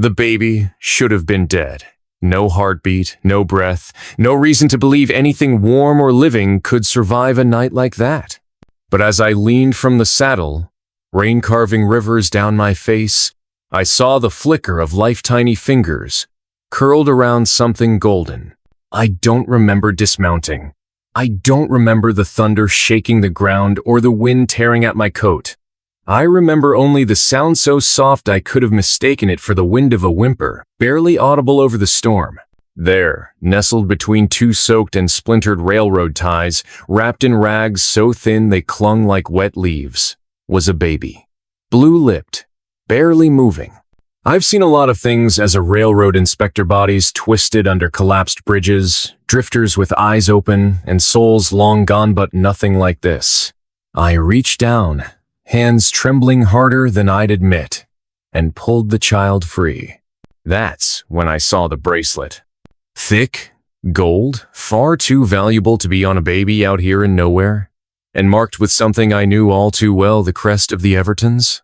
The baby should have been dead. No heartbeat, no breath, no reason to believe anything warm or living could survive a night like that. But as I leaned from the saddle, rain carving rivers down my face, I saw the flicker of life-tiny fingers curled around something golden. I don't remember dismounting. I don't remember the thunder shaking the ground or the wind tearing at my coat. I remember only the sound so soft I could have mistaken it for the wind of a whimper, barely audible over the storm. There, nestled between two soaked and splintered railroad ties, wrapped in rags so thin they clung like wet leaves, was a baby. Blue-lipped, barely moving. I've seen a lot of things as a railroad inspector, bodies twisted under collapsed bridges, drifters with eyes open, and souls long gone, but nothing like this. I reached down, hands trembling harder than I'd admit, and pulled the child free. That's when I saw the bracelet. Thick, gold, far too valuable to be on a baby out here in nowhere, and marked with something I knew all too well, the crest of the Evertons.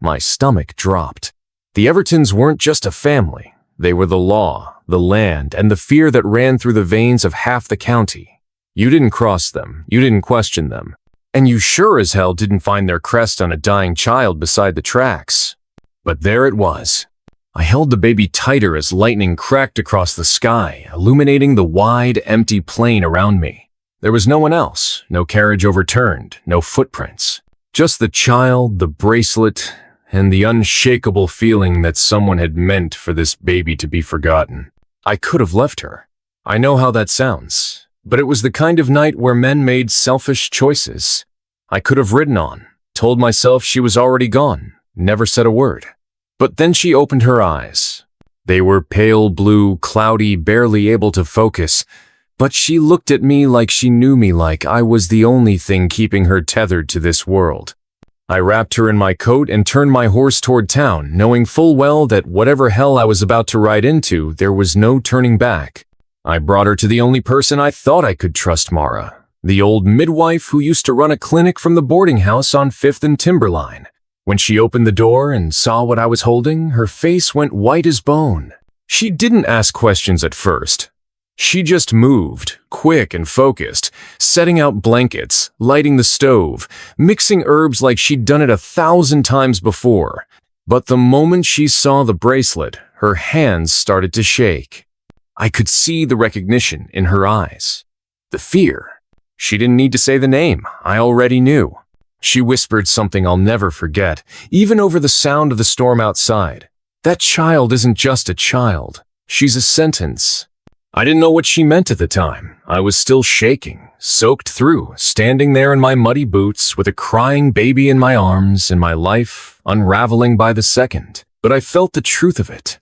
My stomach dropped. The Evertons weren't just a family. They were the law, the land, and the fear that ran through the veins of half the county. You didn't cross them, you didn't question them, and you sure as hell didn't find their crest on a dying child beside the tracks. But there it was. I held the baby tighter as lightning cracked across the sky, illuminating the wide, empty plain around me. There was no one else, no carriage overturned, no footprints. Just the child, the bracelet, and the unshakable feeling that someone had meant for this baby to be forgotten. I could have left her. I know how that sounds, but it was the kind of night where men made selfish choices. I could have ridden on, told myself she was already gone, never said a word. But then she opened her eyes. They were pale blue, cloudy, barely able to focus, but she looked at me like she knew me, like I was the only thing keeping her tethered to this world. I wrapped her in my coat and turned my horse toward town, knowing full well that whatever hell I was about to ride into, there was no turning back. I brought her to the only person I thought I could trust, Mara, the old midwife who used to run a clinic from the boarding house on 5th and Timberline. When she opened the door and saw what I was holding, her face went white as bone. She didn't ask questions at first. She just moved, quick and focused, setting out blankets, lighting the stove, mixing herbs like she'd done it 1,000 times before. But the moment she saw the bracelet, her hands started to shake. I could see the recognition in her eyes. The fear. She didn't need to say the name. I already knew. She whispered something I'll never forget, even over the sound of the storm outside. That child isn't just a child. She's a sentence. I didn't know what she meant at the time. I was still shaking, soaked through, standing there in my muddy boots with a crying baby in my arms and my life unraveling by the second. But I felt the truth of it.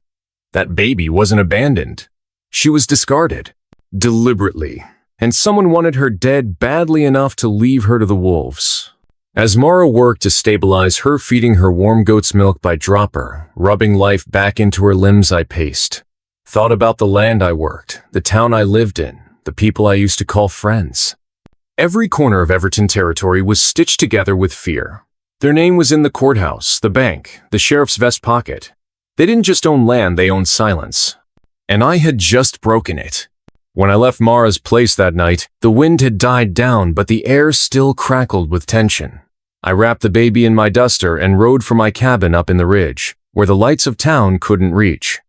That baby wasn't abandoned. She was discarded. Deliberately. And someone wanted her dead badly enough to leave her to the wolves. As Mara worked to stabilize her, feeding her warm goat's milk by dropper, rubbing life back into her limbs, I paced. Thought about the land I worked, the town I lived in, the people I used to call friends. Every corner of Everton territory was stitched together with fear. Their name was in the courthouse, the bank, the sheriff's vest pocket. They didn't just own land, they owned silence. And I had just broken it. When I left Mara's place that night, the wind had died down, but the air still crackled with tension. I wrapped the baby in my duster and rode for my cabin up in the ridge, where the lights of town couldn't reach.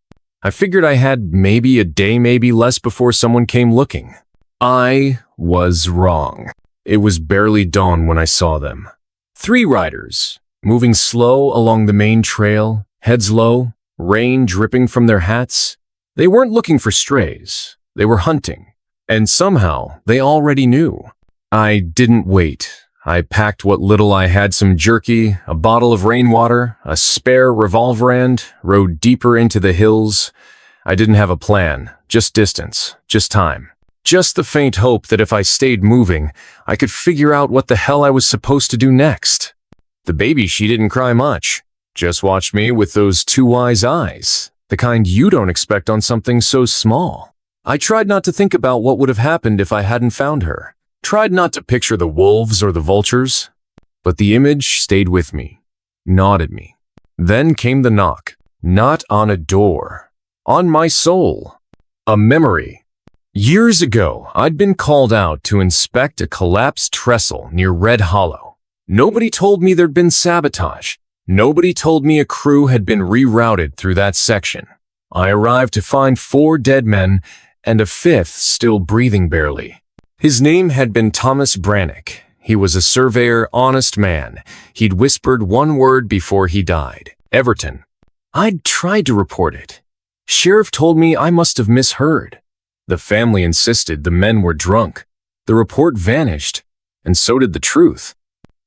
I figured I had maybe a day, maybe less before someone came looking. I was wrong. It was barely dawn when I saw them. 3 riders, moving slow along the main trail, heads low, rain dripping from their hats. They weren't looking for strays. They were hunting. And somehow, they already knew. I didn't wait. I packed what little I had, some jerky, a bottle of rainwater, a spare revolver, and rode deeper into the hills. I didn't have a plan, just distance, just time. Just the faint hope that if I stayed moving, I could figure out what the hell I was supposed to do next. The baby, she didn't cry much. Just watched me with those 2 wise eyes, the kind you don't expect on something so small. I tried not to think about what would have happened if I hadn't found her. Tried not to picture the wolves or the vultures, but the image stayed with me, gnawed at me. Then came the knock. Not on a door. On my soul. A memory. Years ago, I'd been called out to inspect a collapsed trestle near Red Hollow. Nobody told me there'd been sabotage. Nobody told me a crew had been rerouted through that section. I arrived to find 4 dead men and a 5th still breathing barely. His name had been Thomas Brannick. He was a surveyor, honest man. He'd whispered one word before he died. Everton. I'd tried to report it. Sheriff told me I must have misheard. The family insisted the men were drunk. The report vanished, and so did the truth.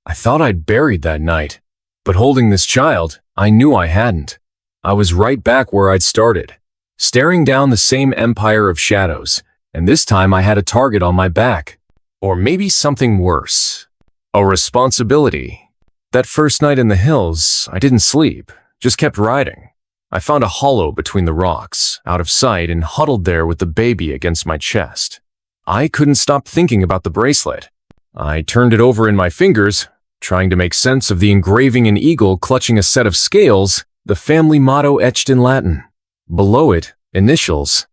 I thought I'd buried that night, but holding this child, I knew I hadn't. I was right back where I'd started, staring down the same empire of shadows, and this time I had a target on my back. Or maybe something worse. A responsibility. That first night in the hills, I didn't sleep, just kept riding. I found a hollow between the rocks, out of sight, and huddled there with the baby against my chest. I couldn't stop thinking about the bracelet. I turned it over in my fingers, trying to make sense of the engraving an eagle clutching a set of scales, the family motto etched in Latin. Below it, initials.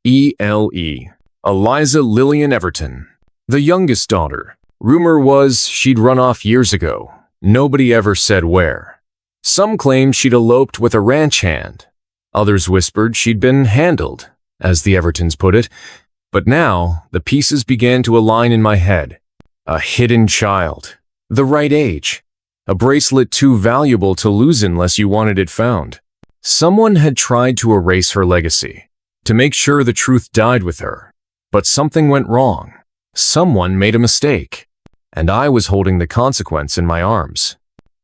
E.L.E. Eliza Lillian Everton. The youngest daughter. Rumor was she'd run off years ago. Nobody ever said where. Some claimed she'd eloped with a ranch hand. Others whispered she'd been handled, as the Evertons put it. But now, the pieces began to align in my head. A hidden child. The right age. A bracelet too valuable to lose unless you wanted it found. Someone had tried to erase her legacy, to make sure the truth died with her. But something went wrong. Someone made a mistake, and I was holding the consequence in my arms.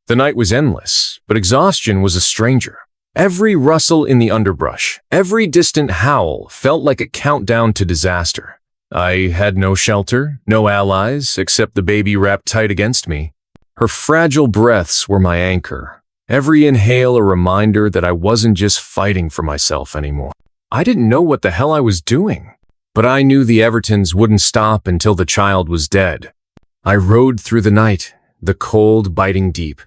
The night was endless, but exhaustion was a stranger. Every rustle in the underbrush, every distant howl felt like a countdown to disaster. I had no shelter, no allies, except the baby wrapped tight against me. Her fragile breaths were my anchor. Every inhale a reminder that I wasn't just fighting for myself anymore. I didn't know what the hell I was doing. But I knew the Evertons wouldn't stop until the child was dead. I rode through the night, the cold biting deep.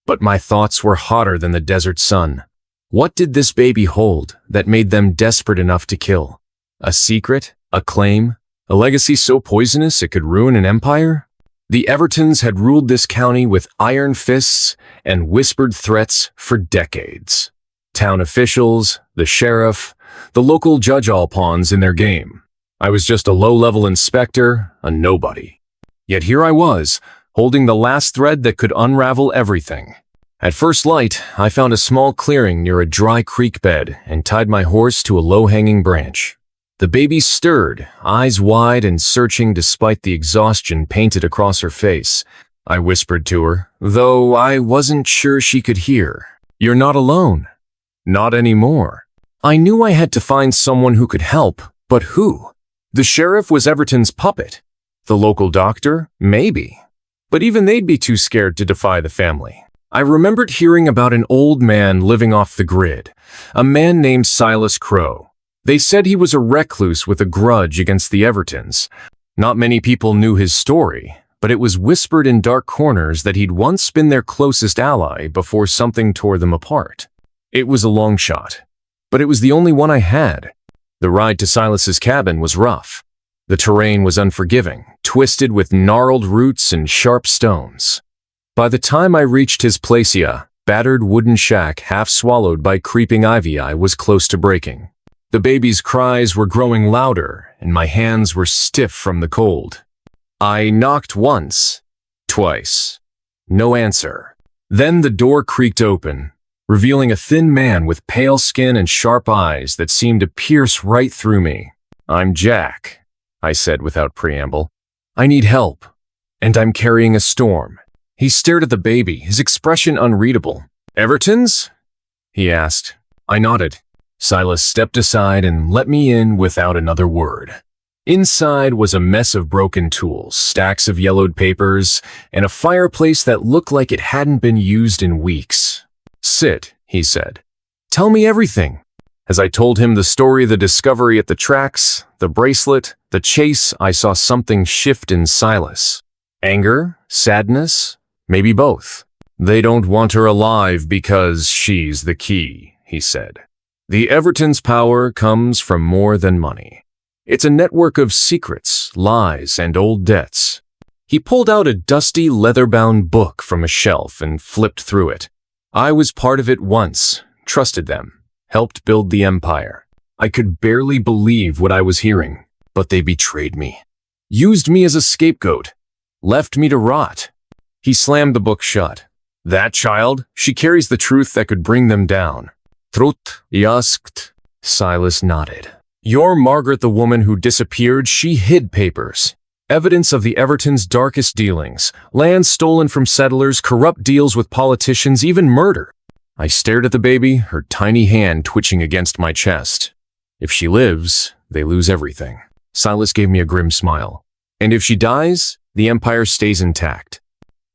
But my thoughts were hotter than the desert sun. What did this baby hold that made them desperate enough to kill? A secret? A claim? A legacy so poisonous it could ruin an empire? The Evertons had ruled this county with iron fists and whispered threats for decades. Town officials, the sheriff, the local judge all pawns in their game. I was just a low-level inspector, a nobody. Yet here I was, holding the last thread that could unravel everything. At first light, I found a small clearing near a dry creek bed and tied my horse to a low-hanging branch. The baby stirred, eyes wide and searching despite the exhaustion painted across her face. I whispered to her, though I wasn't sure she could hear. "You're not alone." Not anymore. I knew I had to find someone who could help, but who? The sheriff was Everton's puppet. The local doctor? Maybe. But even they'd be too scared to defy the family. I remembered hearing about an old man living off the grid, a man named Silas Crow. They said he was a recluse with a grudge against the Evertons. Not many people knew his story, but it was whispered in dark corners that he'd once been their closest ally before something tore them apart. It was a long shot, but it was the only one I had. The ride to Silas's cabin was rough. The terrain was unforgiving, twisted with gnarled roots and sharp stones. By the time I reached his placia, battered wooden shack half swallowed by creeping ivy, I was close to breaking. The baby's cries were growing louder, and my hands were stiff from the cold. I knocked once, twice. No answer. Then the door creaked open, revealing a thin man with pale skin and sharp eyes that seemed to pierce right through me. "I'm Jack," I said without preamble. "I need help, and I'm carrying a storm." He stared at the baby, his expression unreadable. "Evertons?" he asked. I nodded. Silas stepped aside and let me in without another word. Inside was a mess of broken tools, stacks of yellowed papers, and a fireplace that looked like it hadn't been used in weeks. "Sit," he said. "Tell me everything." As I told him the story of the discovery at the tracks, the bracelet, the chase, I saw something shift in Silas. Anger? Sadness? Maybe both. "They don't want her alive because she's the key," he said. The Everton's power comes from more than money. It's a network of secrets, lies, and old debts. He pulled out a dusty, leather-bound book from a shelf and flipped through it. I was part of it once, trusted them, helped build the empire. I could barely believe what I was hearing, but they betrayed me. Used me as a scapegoat. Left me to rot. He slammed the book shut. That child, she carries the truth that could bring them down. Trut, he asked. Silas nodded. You're Margaret, the woman who disappeared. She hid papers. Evidence of the Everton's darkest dealings. Land stolen from settlers, corrupt deals with politicians, even murder. I stared at the baby, her tiny hand twitching against my chest. If she lives, they lose everything. Silas gave me a grim smile. And if she dies, the empire stays intact.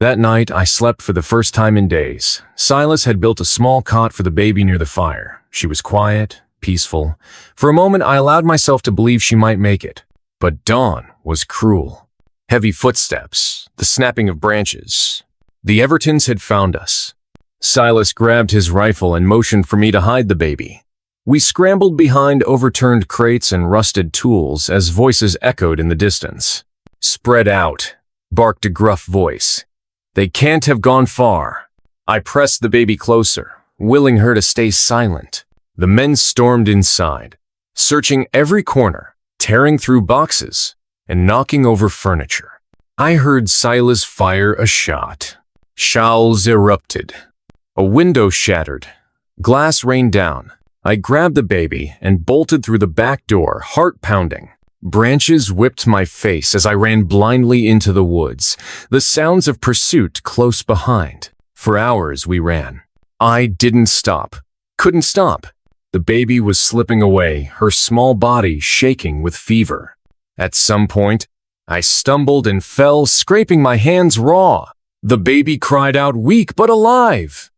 That night, I slept for the first time in days. Silas had built a small cot for the baby near the fire. She was quiet, peaceful. For a moment, I allowed myself to believe she might make it. But dawn was cruel. Heavy footsteps, the snapping of branches. The Evertons had found us. Silas grabbed his rifle and motioned for me to hide the baby. We scrambled behind overturned crates and rusted tools as voices echoed in the distance. Spread out, barked a gruff voice. They can't have gone far. I pressed the baby closer, willing her to stay silent. The men stormed inside, searching every corner, tearing through boxes, and knocking over furniture. I heard Silas fire a shot. Showls erupted. A window shattered. Glass rained down. I grabbed the baby and bolted through the back door, heart pounding. Branches whipped my face as I ran blindly into the woods, the sounds of pursuit close behind. For hours we ran. I didn't stop. Couldn't stop. The baby was slipping away, her small body shaking with fever. At some point, I stumbled and fell, scraping my hands raw. The baby cried out, weak but alive.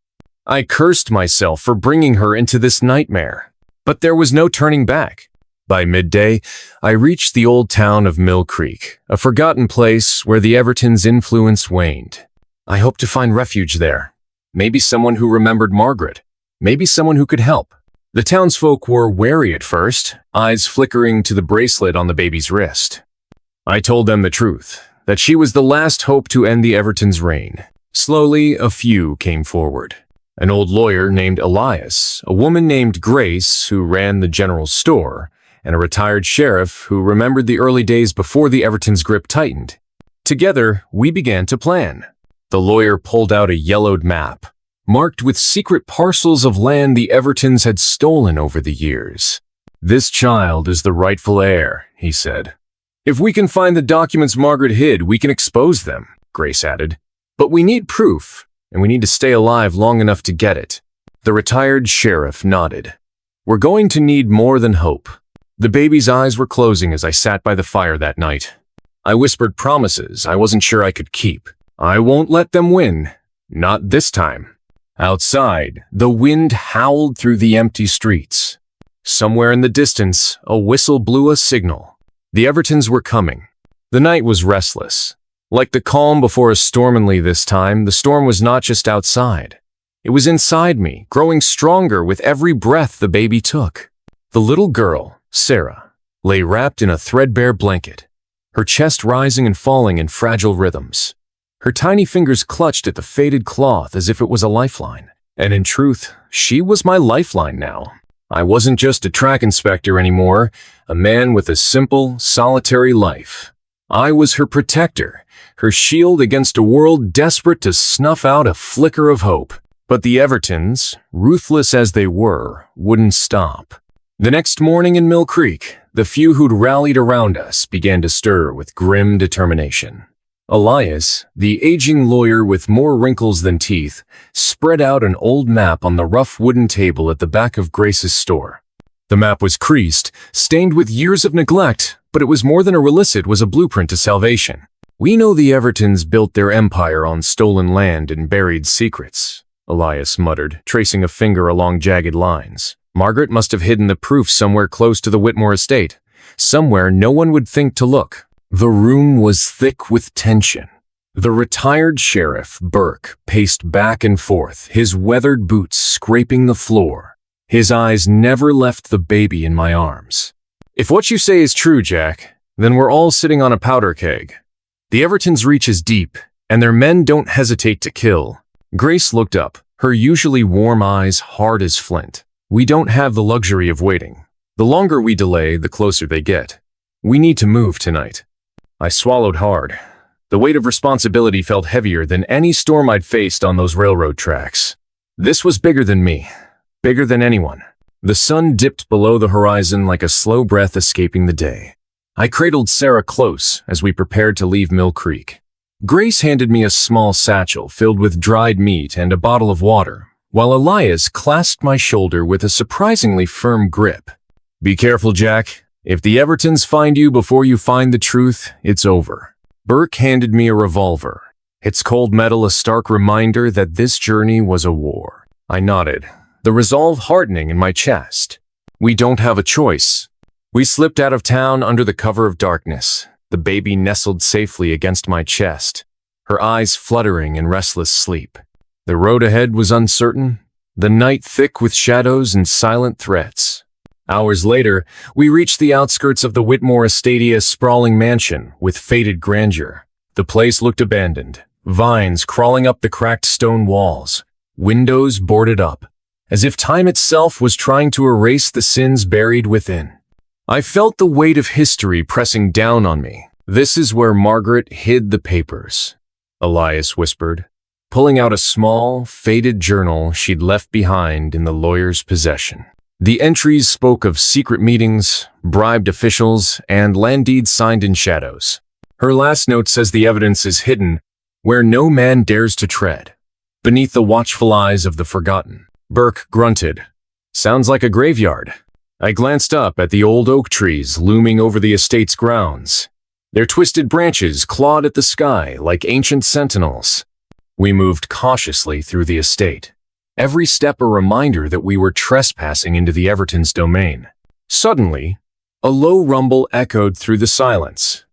I cursed myself for bringing her into this nightmare. But there was no turning back. By midday, I reached the old town of Mill Creek, a forgotten place where the Evertons' influence waned. I hoped to find refuge there. Maybe someone who remembered Margaret. Maybe someone who could help. The townsfolk were wary at first, eyes flickering to the bracelet on the baby's wrist. I told them the truth, that she was the last hope to end the Evertons' reign. Slowly, a few came forward. An old lawyer named Elias, a woman named Grace who ran the general store, and a retired sheriff who remembered the early days before the Evertons' grip tightened. Together, we began to plan. The lawyer pulled out a yellowed map, marked with secret parcels of land the Evertons had stolen over the years. This child is the rightful heir, he said. If we can find the documents Margaret hid, we can expose them, Grace added. But we need proof, and we need to stay alive long enough to get it. The retired sheriff nodded. We're going to need more than hope. The baby's eyes were closing as I sat by the fire that night. I whispered promises I wasn't sure I could keep. I won't let them win. Not this time. Outside, the wind howled through the empty streets. Somewhere in the distance, a whistle blew a signal. The Evertons were coming. The night was restless. Like the calm before a storm, only this time, the storm was not just outside. It was inside me, growing stronger with every breath the baby took. The little girl, Sarah, lay wrapped in a threadbare blanket, her chest rising and falling in fragile rhythms. Her tiny fingers clutched at the faded cloth as if it was a lifeline. And in truth, she was my lifeline now. I wasn't just a track inspector anymore, a man with a simple, solitary life. I was her protector, her shield against a world desperate to snuff out a flicker of hope. But the Evertons, ruthless as they were, wouldn't stop. The next morning in Mill Creek, the few who'd rallied around us began to stir with grim determination. Elias, the aging lawyer with more wrinkles than teeth, spread out an old map on the rough wooden table at the back of Grace's store. The map was creased, stained with years of neglect, but it was more than a release, it was a blueprint to salvation. We know the Evertons built their empire on stolen land and buried secrets, Elias muttered, tracing a finger along jagged lines. Margaret must have hidden the proof somewhere close to the Whitmore estate, somewhere no one would think to look. The room was thick with tension. The retired sheriff, Burke, paced back and forth, his weathered boots scraping the floor. His eyes never left the baby in my arms. If what you say is true, Jack, then we're all sitting on a powder keg. The Evertons' reach is deep, and their men don't hesitate to kill. Grace looked up, her usually warm eyes hard as flint. We don't have the luxury of waiting. The longer we delay, the closer they get. We need to move tonight. I swallowed hard. The weight of responsibility felt heavier than any storm I'd faced on those railroad tracks. This was bigger than me, bigger than anyone. The sun dipped below the horizon like a slow breath escaping the day. I cradled Sarah close as we prepared to leave Mill Creek. Grace handed me a small satchel filled with dried meat and a bottle of water, while Elias clasped my shoulder with a surprisingly firm grip. Be careful, Jack. If the Evertons find you before you find the truth, it's over. Burke handed me a revolver, its cold metal a stark reminder that this journey was a war. I nodded, the resolve hardening in my chest. We don't have a choice. We slipped out of town under the cover of darkness, the baby nestled safely against my chest, her eyes fluttering in restless sleep. The road ahead was uncertain, the night thick with shadows and silent threats. Hours later, we reached the outskirts of the Whitmore Estate's sprawling mansion with faded grandeur. The place looked abandoned, vines crawling up the cracked stone walls, windows boarded up, as if time itself was trying to erase the sins buried within. I felt the weight of history pressing down on me. This is where Margaret hid the papers, Elias whispered, pulling out a small, faded journal she'd left behind in the lawyer's possession. The entries spoke of secret meetings, bribed officials, and land deeds signed in shadows. Her last note says the evidence is hidden where no man dares to tread, beneath the watchful eyes of the forgotten. Burke grunted. Sounds like a graveyard. I glanced up at the old oak trees looming over the estate's grounds. Their twisted branches clawed at the sky like ancient sentinels. We moved cautiously through the estate, every step a reminder that we were trespassing into the Evertons' domain. Suddenly, a low rumble echoed through the silence.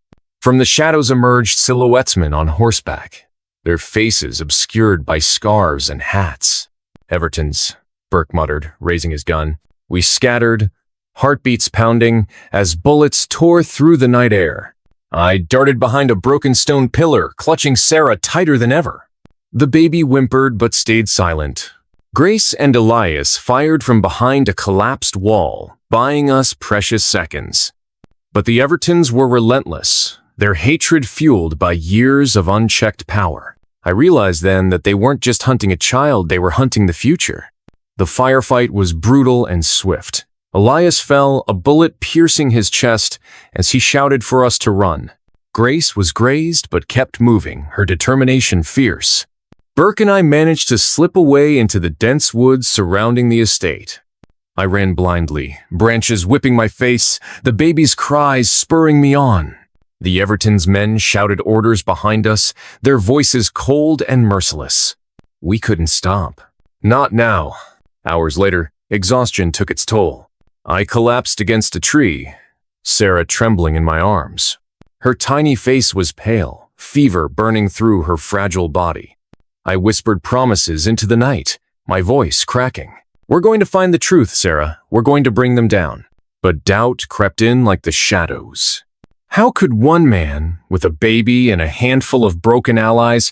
From the shadows emerged silhouettesmen on horseback, their faces obscured by scarves and hats. Evertons, Burke muttered, raising his gun. We scattered, heartbeats pounding, as bullets tore through the night air. I darted behind a broken stone pillar, clutching Sarah tighter than ever. The baby whimpered but stayed silent. Grace and Elias fired from behind a collapsed wall, buying us precious seconds. But the Evertons were relentless, their hatred fueled by years of unchecked power. I realized then that they weren't just hunting a child, they were hunting the future. The firefight was brutal and swift. Elias fell, a bullet piercing his chest, as he shouted for us to run. Grace was grazed but kept moving, her determination fierce. Burke and I managed to slip away into the dense woods surrounding the estate. I ran blindly, branches whipping my face, the baby's cries spurring me on. The Evertons' men shouted orders behind us, their voices cold and merciless. We couldn't stop. Not now. Hours later, exhaustion took its toll. I collapsed against a tree, Sarah trembling in my arms. Her tiny face was pale, fever burning through her fragile body. I whispered promises into the night, my voice cracking. We're going to find the truth, Sarah. We're going to bring them down. But doubt crept in like the shadows. How could one man, with a baby and a handful of broken allies,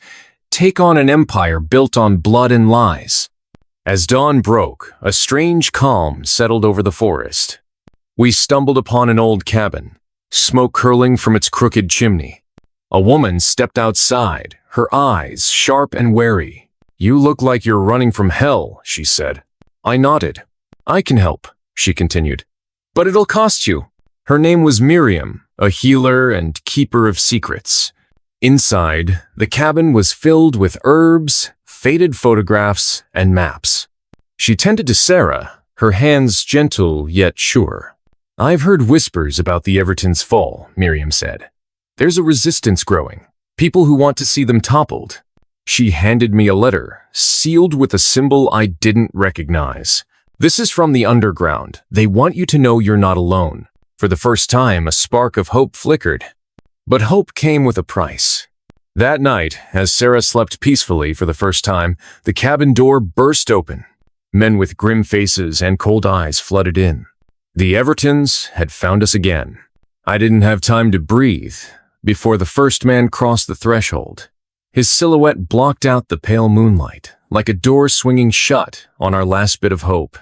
take on an empire built on blood and lies? As dawn broke, a strange calm settled over the forest. We stumbled upon an old cabin, smoke curling from its crooked chimney. A woman stepped outside, her eyes sharp and wary. You look like you're running from hell, she said. I nodded. I can help, she continued. But it'll cost you. Her name was Miriam, a healer and keeper of secrets. Inside, the cabin was filled with herbs, faded photographs, and maps. She tended to Sarah, her hands gentle yet sure. I've heard whispers about the Evertons' fall, Miriam said. There's a resistance growing, people who want to see them toppled. She handed me a letter, sealed with a symbol I didn't recognize. This is from the underground. They want you to know you're not alone. For the first time, a spark of hope flickered. But hope came with a price. That night, as Sarah slept peacefully for the first time, the cabin door burst open. Men with grim faces and cold eyes flooded in. The Evertons had found us again. I didn't have time to breathe before the first man crossed the threshold. His silhouette blocked out the pale moonlight, like a door swinging shut on our last bit of hope.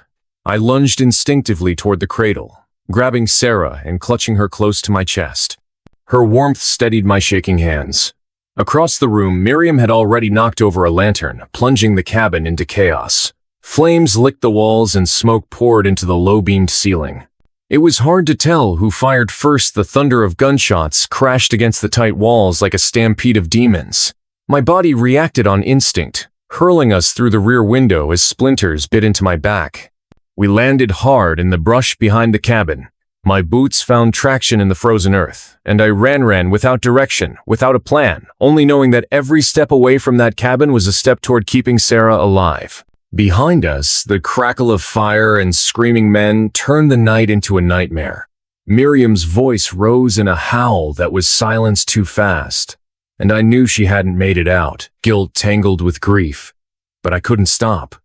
I lunged instinctively toward the cradle, grabbing Sarah and clutching her close to my chest. Her warmth steadied my shaking hands. Across the room, Miriam had already knocked over a lantern, plunging the cabin into chaos. Flames licked the walls and smoke poured into the low-beamed ceiling. It was hard to tell who fired first. The thunder of gunshots crashed against the tight walls like a stampede of demons. My body reacted on instinct, hurling us through the rear window as splinters bit into my back. We landed hard in the brush behind the cabin. My boots found traction in the frozen earth, and I ran without direction, without a plan, only knowing that every step away from that cabin was a step toward keeping Sarah alive. Behind us, the crackle of fire and screaming men turned the night into a nightmare. Miriam's voice rose in a howl that was silenced too fast, and I knew she hadn't made it out, guilt tangled with grief. But I couldn't stop.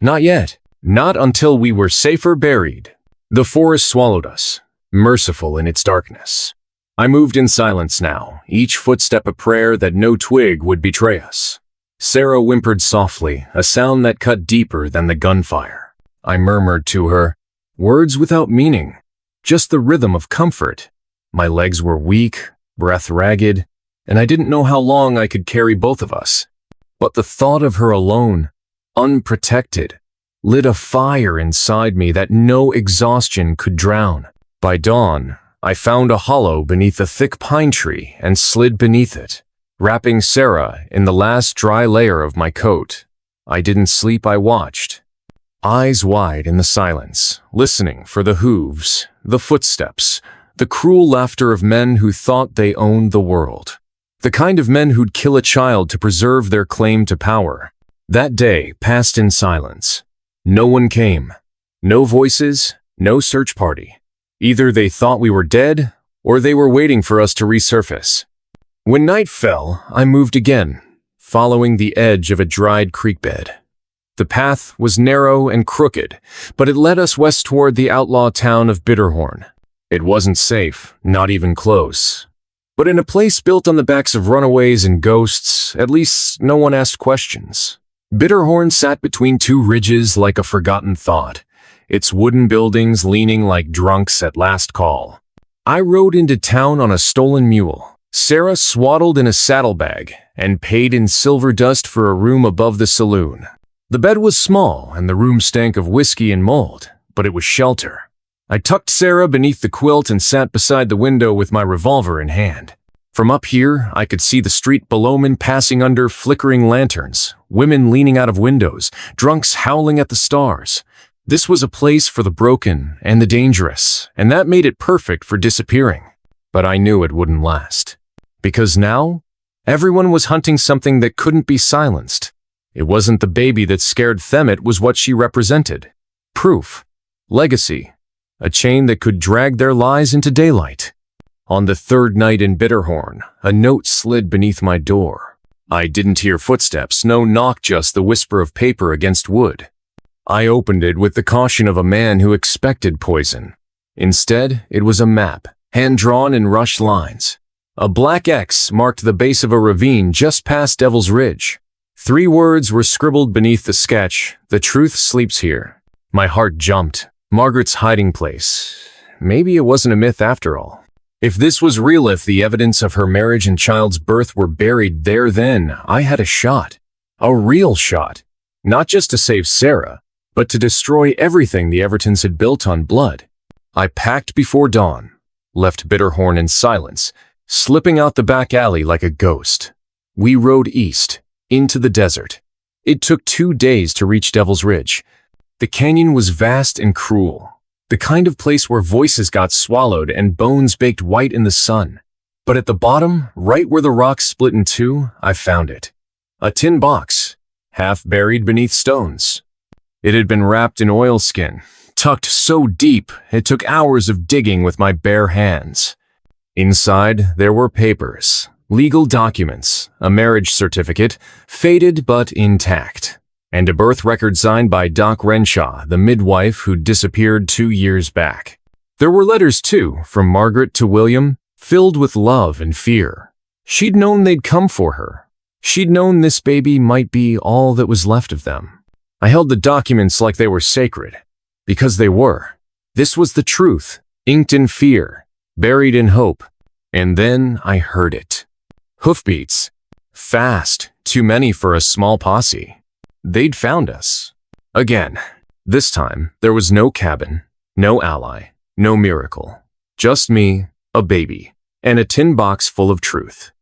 Not yet. Not until we were safer buried. The forest swallowed us, merciful in its darkness. I moved in silence now, each footstep a prayer that no twig would betray us. Sarah whimpered softly, a sound that cut deeper than the gunfire. I murmured to her, words without meaning, just the rhythm of comfort. My legs were weak, breath ragged, and I didn't know how long I could carry both of us. But the thought of her alone, unprotected, lit a fire inside me that no exhaustion could drown. By dawn, I found a hollow beneath a thick pine tree and slid beneath it, wrapping Sarah in the last dry layer of my coat. I didn't sleep, I watched, eyes wide in the silence, listening for the hooves, the footsteps, the cruel laughter of men who thought they owned the world. The kind of men who'd kill a child to preserve their claim to power. That day passed in silence. No one came. No voices, no search party. Either they thought we were dead, or they were waiting for us to resurface. When night fell, I moved again, following the edge of a dried creek bed. The path was narrow and crooked, but it led us west toward the outlaw town of Bitterhorn. It wasn't safe, not even close. But in a place built on the backs of runaways and ghosts, at least no one asked questions. Bitterhorn sat between two ridges like a forgotten thought, its wooden buildings leaning like drunks at last call. I rode into town on a stolen mule. Sarah swaddled in a saddlebag and paid in silver dust for a room above the saloon. The bed was small and the room stank of whiskey and mold, but it was shelter. I tucked Sarah beneath the quilt and sat beside the window with my revolver in hand. From up here, I could see the street below me passing under flickering lanterns, women leaning out of windows, drunks howling at the stars. This was a place for the broken and the dangerous, and that made it perfect for disappearing. But I knew it wouldn't last. Because now, everyone was hunting something that couldn't be silenced. It wasn't the baby that scared them, it was what she represented. Proof. Legacy. A chain that could drag their lies into daylight. On the third night in Bitterhorn, a note slid beneath my door. I didn't hear footsteps, no knock, just the whisper of paper against wood. I opened it with the caution of a man who expected poison. Instead, it was a map, hand-drawn in rushed lines. A black X marked the base of a ravine just past Devil's Ridge. 3 words were scribbled beneath the sketch: "The truth sleeps here." My heart jumped. Margaret's hiding place. Maybe it wasn't a myth after all. If this was real, if the evidence of her marriage and child's birth were buried there, then I had a shot. A real shot. Not just to save Sarah, but to destroy everything the Evertons had built on blood. I packed before dawn, left Bitterhorn in silence, slipping out the back alley like a ghost. We rode east, into the desert. It took 2 days to reach Devil's Ridge. The canyon was vast and cruel. The kind of place where voices got swallowed and bones baked white in the sun. But at the bottom, right where the rocks split in two, I found it. A tin box, half buried beneath stones. It had been wrapped in oilskin, tucked so deep it took hours of digging with my bare hands. Inside, there were papers, legal documents, a marriage certificate, faded but intact. and a birth record signed by Doc Renshaw, the midwife who'd disappeared 2 years back. There were letters, too, from Margaret to William, filled with love and fear. She'd known they'd come for her. She'd known this baby might be all that was left of them. I held the documents like they were sacred, because they were. This was the truth, inked in fear, buried in hope. And then I heard it. Hoofbeats. Fast, too many for a small posse. They'd found us. Again. This time, there was no cabin, no ally, no miracle. Just me, a baby, and a tin box full of truth.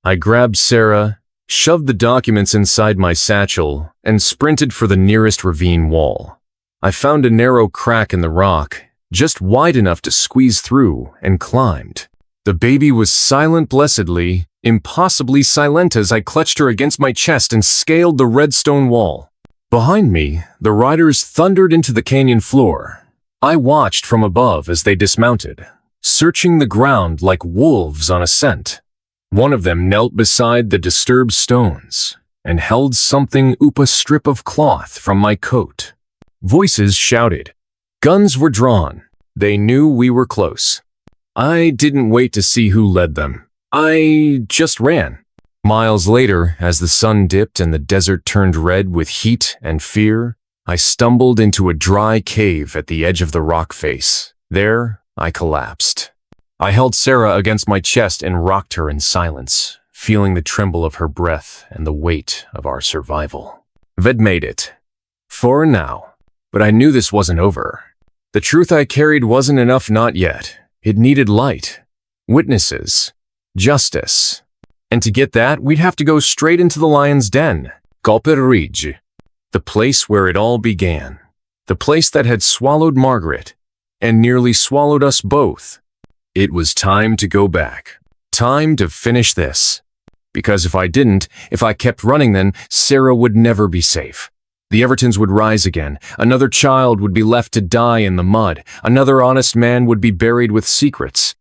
I grabbed Sarah, shoved the documents inside my satchel, and sprinted for the nearest ravine wall. I found a narrow crack in the rock, just wide enough to squeeze through, and climbed. The baby was silent blessedly, impossibly silent as I clutched her against my chest and scaled the red stone wall. Behind me, the riders thundered into the canyon floor. I watched from above as they dismounted, searching the ground like wolves on a scent. One of them knelt beside the disturbed stones and held something up a strip of cloth from my coat. Voices shouted. Guns were drawn. They knew we were close. I didn't wait to see who led them. I just ran. Miles later, as the sun dipped and the desert turned red with heat and fear, I stumbled into a dry cave at the edge of the rock face. There, I collapsed. I held Sarah against my chest and rocked her in silence, feeling the tremble of her breath and the weight of our survival. Ved made it. For now. But I knew this wasn't over. The truth I carried wasn't enough, not yet. It needed light, witnesses, justice. And to get that, we'd have to go straight into the lion's den, Ridge, the place where it all began, the place that had swallowed Margaret and nearly swallowed us both. It was time to go back, time to finish this. Because if I didn't, if I kept running, then Sarah would never be safe. The Evertons would rise again. Another child would be left to die in the mud. Another honest man would be buried with secrets.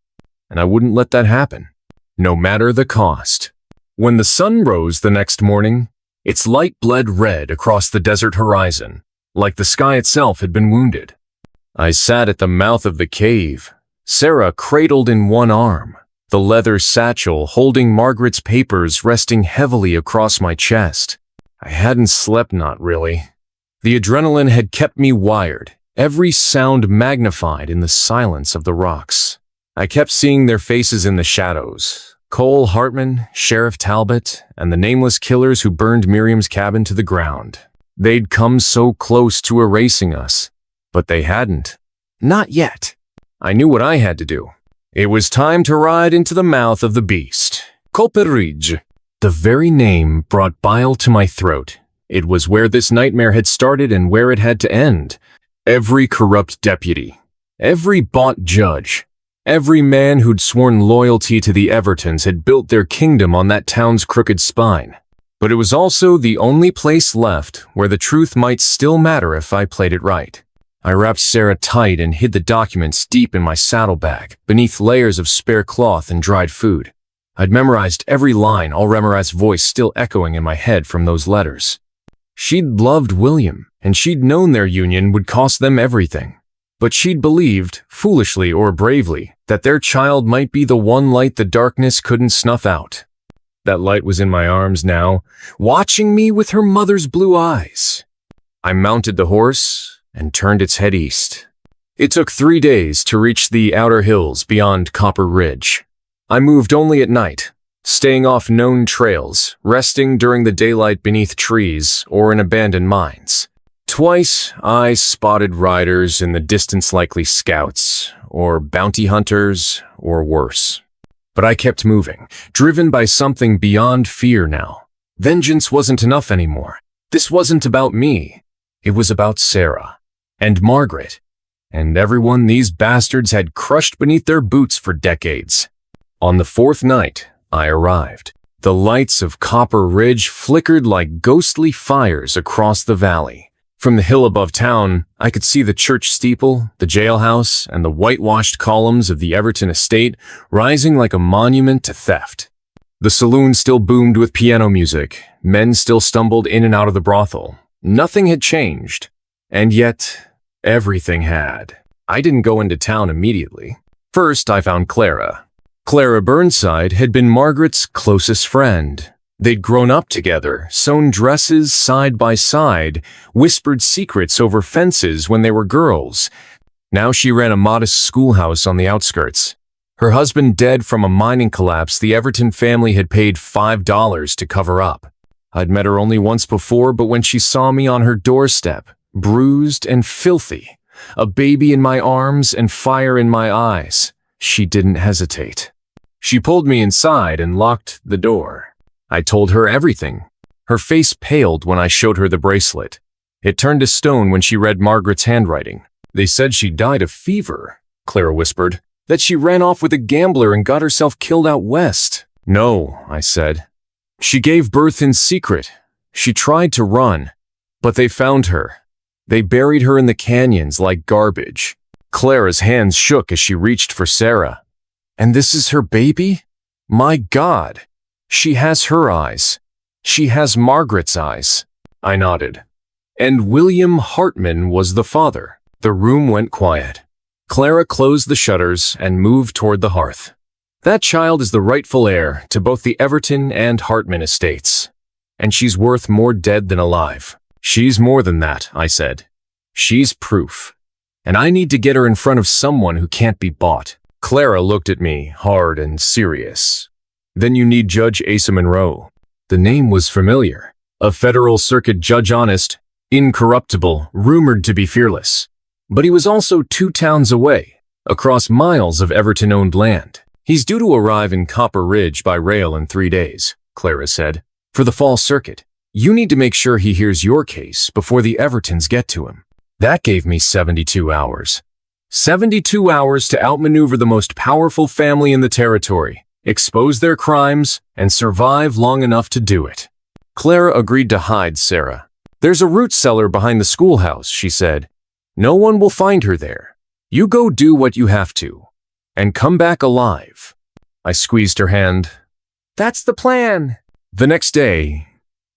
And I wouldn't let that happen, no matter the cost. When the sun rose the next morning, its light bled red across the desert horizon, like the sky itself had been wounded. I sat at the mouth of the cave, Sarah cradled in one arm, the leather satchel holding Margaret's papers resting heavily across my chest. I hadn't slept, not really. The adrenaline had kept me wired, every sound magnified in the silence of the rocks. I kept seeing their faces in the shadows. Cole Hartman, Sheriff Talbot, and the nameless killers who burned Miriam's cabin to the ground. They'd come so close to erasing us, but they hadn't. Not yet. I knew what I had to do. It was time to ride into the mouth of the beast. Ridge. The very name brought bile to my throat. It was where this nightmare had started and where it had to end. Every corrupt deputy, every bought judge, every man who'd sworn loyalty to the Evertons had built their kingdom on that town's crooked spine. But it was also the only place left where the truth might still matter if I played it right. I wrapped Sarah tight and hid the documents deep in my saddlebag, beneath layers of spare cloth and dried food. I'd memorized every line, all Remorat's voice still echoing in my head from those letters. She'd loved William, and she'd known their union would cost them everything. But she'd believed, foolishly or bravely, that their child might be the one light the darkness couldn't snuff out. That light was in my arms now, watching me with her mother's blue eyes. I mounted the horse and turned its head east. It took 3 days to reach the outer hills beyond Copper Ridge. I moved only at night, staying off known trails, resting during the daylight beneath trees or in abandoned mines. Twice, I spotted riders in the distance, likely scouts, or bounty hunters, or worse. But I kept moving, driven by something beyond fear now. Vengeance wasn't enough anymore. This wasn't about me. It was about Sarah, and Margaret, and everyone these bastards had crushed beneath their boots for decades. On the 4th night, I arrived. The lights of Copper Ridge flickered like ghostly fires across the valley. From the hill above town, I could see the church steeple, the jailhouse, and the whitewashed columns of the Everton estate rising like a monument to theft. The saloon still boomed with piano music. Men still stumbled in and out of the brothel. Nothing had changed, and yet everything had. I didn't go into town immediately. First, I found Clara. Clara Burnside had been Margaret's closest friend. They'd grown up together, sewn dresses side by side, whispered secrets over fences when they were girls. Now she ran a modest schoolhouse on the outskirts. Her husband dead from a mining collapse the Everton family had paid $5 to cover up. I'd met her only once before, but when she saw me on her doorstep, bruised and filthy, a baby in my arms and fire in my eyes, she didn't hesitate. She pulled me inside and locked the door. I told her everything. Her face paled when I showed her the bracelet. It turned to stone when she read Margaret's handwriting. They said she died of fever, Clara whispered, that she ran off with a gambler and got herself killed out west. No, I said. She gave birth in secret. She tried to run, but they found her. They buried her in the canyons like garbage. Clara's hands shook as she reached for Sarah. And this is her baby? My God! She has her eyes. She has Margaret's eyes. I nodded. And William Hartman was the father. The room went quiet. Clara closed the shutters and moved toward the hearth. That child is the rightful heir to both the Everton and Hartman estates. And she's worth more dead than alive. She's more than that, I said. She's proof. And I need to get her in front of someone who can't be bought. Clara looked at me, hard and serious. Then you need Judge Asa Monroe. The name was familiar. A federal circuit judge, honest, incorruptible, rumored to be fearless. But he was also 2 towns away, across miles of Everton-owned land. He's due to arrive in Copper Ridge by rail in 3 days, Clara said. For the fall circuit, you need to make sure he hears your case before the Evertons get to him. That gave me 72 hours. 72 hours to outmaneuver the most powerful family in the territory, expose their crimes, and survive long enough to do it. Clara agreed to hide Sarah. There's a root cellar behind the schoolhouse, she said. No one will find her there. You go do what you have to. And come back alive. I squeezed her hand. That's the plan. The next day,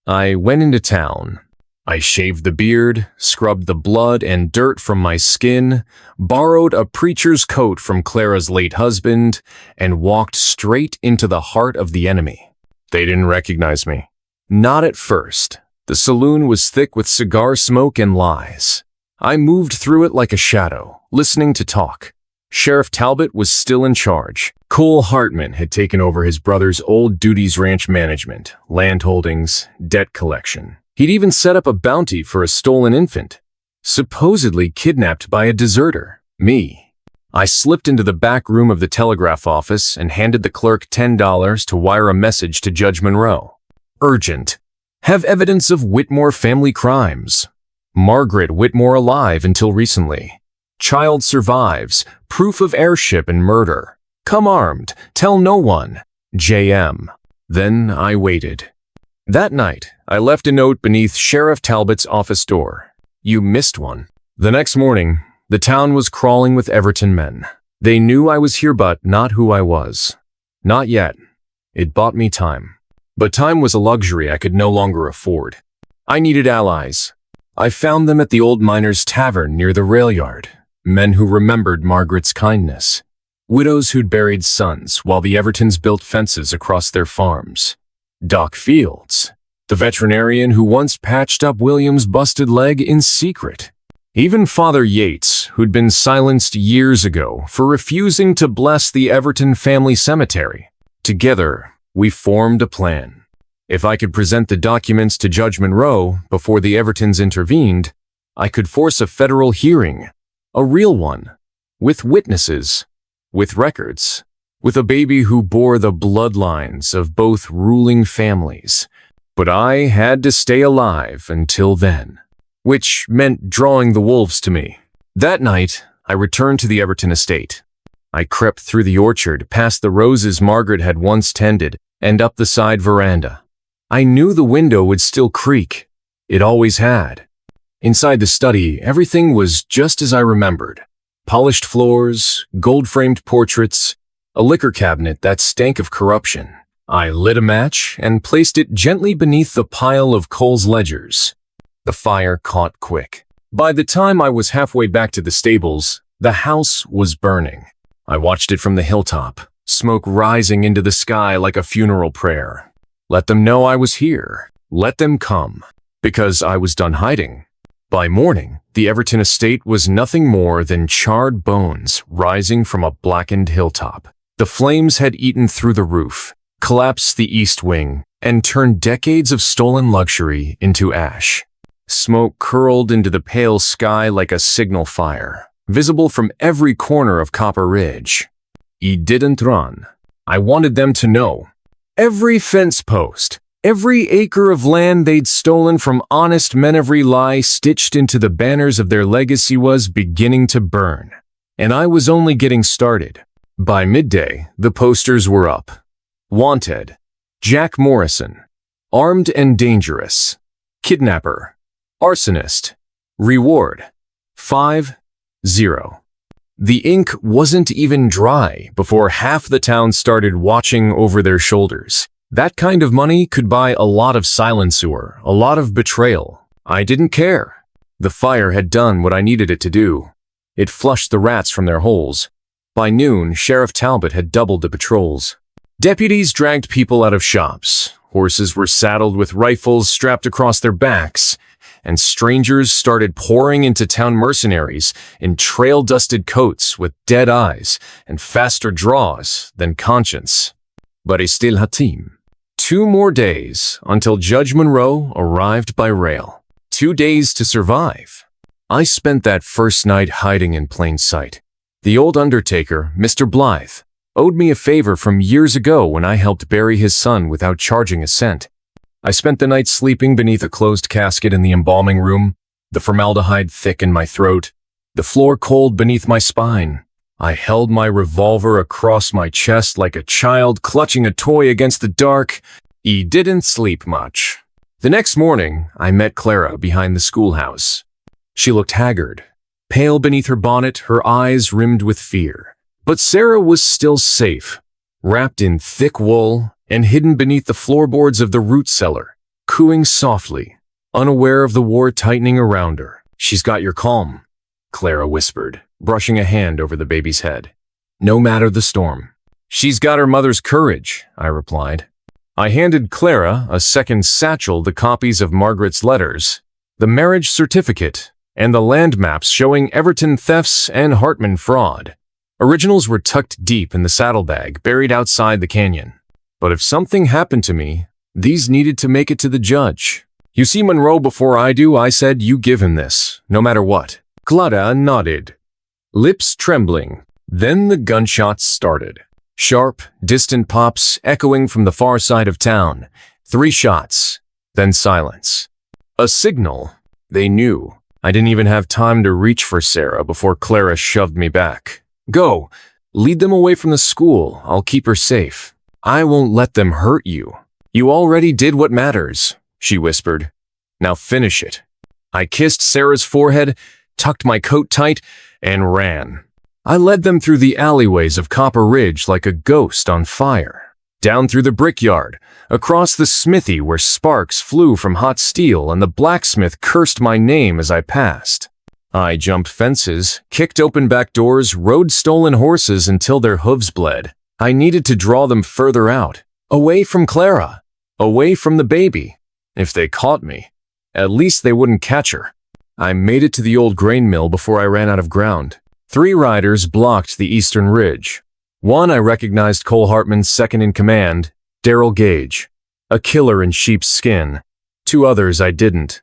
I went into town. I shaved the beard, scrubbed the blood and dirt from my skin, borrowed a preacher's coat from Clara's late husband, and walked straight into the heart of the enemy. They didn't recognize me. Not at first. The saloon was thick with cigar smoke and lies. I moved through it like a shadow, listening to talk. Sheriff Talbot was still in charge. Cole Hartman had taken over his brother's old duties ranch management, land holdings, debt collection. He'd even set up a bounty for a stolen infant, supposedly kidnapped by a deserter, me. I slipped into the back room of the telegraph office and handed the clerk $10 to wire a message to Judge Monroe. Urgent. Have evidence of Whitmore family crimes. Margaret Whitmore alive until recently. Child survives. Proof of heirship and murder. Come armed. Tell no one. J.M. Then I waited. That night, I left a note beneath Sheriff Talbot's office door. You missed one. The next morning, the town was crawling with Everton men. They knew I was here but not who I was. Not yet. It bought me time. But time was a luxury I could no longer afford. I needed allies. I found them at the old miners' tavern near the rail yard. Men who remembered Margaret's kindness. Widows who'd buried sons while the Evertons built fences across their farms. Doc Fields, the veterinarian who once patched up William's busted leg in secret. Even Father Yates, who'd been silenced years ago for refusing to bless the Everton family cemetery. Together, we formed a plan. If I could present the documents to Judge Monroe before the Evertons intervened, I could force a federal hearing, a real one, with witnesses, with records, with a baby who bore the bloodlines of both ruling families. But I had to stay alive until then, which meant drawing the wolves to me. That night, I returned to the Everton estate. I crept through the orchard, past the roses Margaret had once tended, and up the side veranda. I knew the window would still creak. It always had. Inside the study, everything was just as I remembered. Polished floors, gold-framed portraits, a liquor cabinet that stank of corruption. I lit a match and placed it gently beneath the pile of Cole's ledgers. The fire caught quick. By the time I was halfway back to the stables, the house was burning. I watched it from the hilltop, smoke rising into the sky like a funeral prayer. Let them know I was here. Let them come. Because I was done hiding. By morning, the Everton estate was nothing more than charred bones rising from a blackened hilltop. The flames had eaten through the roof, collapsed the east wing, and turned decades of stolen luxury into ash. Smoke curled into the pale sky like a signal fire, visible from every corner of Copper Ridge. I didn't run. I wanted them to know. Every fence post, every acre of land they'd stolen from honest men, every lie stitched into the banners of their legacy was beginning to burn. And I was only getting started. By midday, the posters were up. Wanted. Jack Morrison. Armed and dangerous. Kidnapper. Arsonist. Reward. 5-0. The ink wasn't even dry before half the town started watching over their shoulders. That kind of money could buy a lot of silencer, a lot of betrayal. I didn't care. The fire had done what I needed it to do. It flushed the rats from their holes. By noon, Sheriff Talbot had doubled the patrols. Deputies dragged people out of shops. Horses were saddled with rifles strapped across their backs. And strangers started pouring into town, mercenaries in trail-dusted coats with dead eyes and faster draws than conscience. But he still had team. 2 more days until Judge Monroe arrived by rail. 2 days to survive. I spent that first night hiding in plain sight. The old undertaker, Mr. Blythe, owed me a favor from years ago when I helped bury his son without charging a cent. I spent the night sleeping beneath a closed casket in the embalming room, the formaldehyde thick in my throat, the floor cold beneath my spine. I held my revolver across my chest like a child clutching a toy against the dark. I didn't sleep much. The next morning, I met Clara behind the schoolhouse. She looked haggard, pale beneath her bonnet, her eyes rimmed with fear. But Sarah was still safe, wrapped in thick wool and hidden beneath the floorboards of the root cellar, cooing softly, unaware of the war tightening around her. "She's got your calm," Clara whispered, brushing a hand over the baby's head. "No matter the storm." "She's got her mother's courage," I replied. I handed Clara a second satchel, the copies of Margaret's letters, the marriage certificate, and the land maps showing Everton thefts and Hartman fraud. Originals were tucked deep in the saddlebag, buried outside the canyon. But if something happened to me, these needed to make it to the judge. "You see Monroe before I do," I said. "You give him this, no matter what." Clara nodded, lips trembling. Then the gunshots started. Sharp, distant pops echoing from the far side of town. 3 shots, then silence. A signal. They knew. I didn't even have time to reach for Sarah before Clara shoved me back. "Go. Lead them away from the school. I'll keep her safe. I won't let them hurt you." "You already did what matters," she whispered. "Now finish it." I kissed Sarah's forehead, tucked my coat tight, and ran. I led them through the alleyways of Copper Ridge like a ghost on fire, down through the brickyard, across the smithy where sparks flew from hot steel and the blacksmith cursed my name as I passed. I jumped fences, kicked open back doors, rode stolen horses until their hooves bled. I needed to draw them further out, away from Clara, away from the baby. If they caught me, at least they wouldn't catch her. I made it to the old grain mill before I ran out of ground. 3 riders blocked the eastern ridge. One I recognized Cole Hartman's second in command, Darrell Gage, a killer in sheep's skin. 2 others I didn't,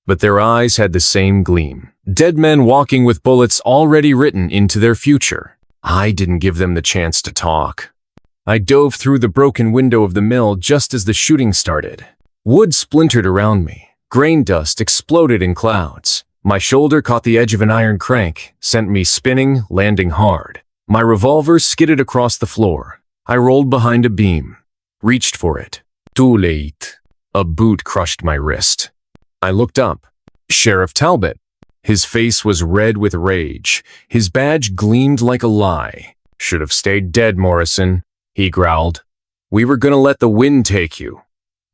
but their eyes had the same gleam. Dead men walking with bullets already written into their future. I didn't give them the chance to talk. I dove through the broken window of the mill just as the shooting started. Wood splintered around me. Grain dust exploded in clouds. My shoulder caught the edge of an iron crank, sent me spinning, landing hard. My revolver skidded across the floor. I rolled behind a beam, reached for it. Too late. A boot crushed my wrist. I looked up. Sheriff Talbot. His face was red with rage. His badge gleamed like a lie. "Should have stayed dead, Morrison," he growled. "We were gonna let the wind take you.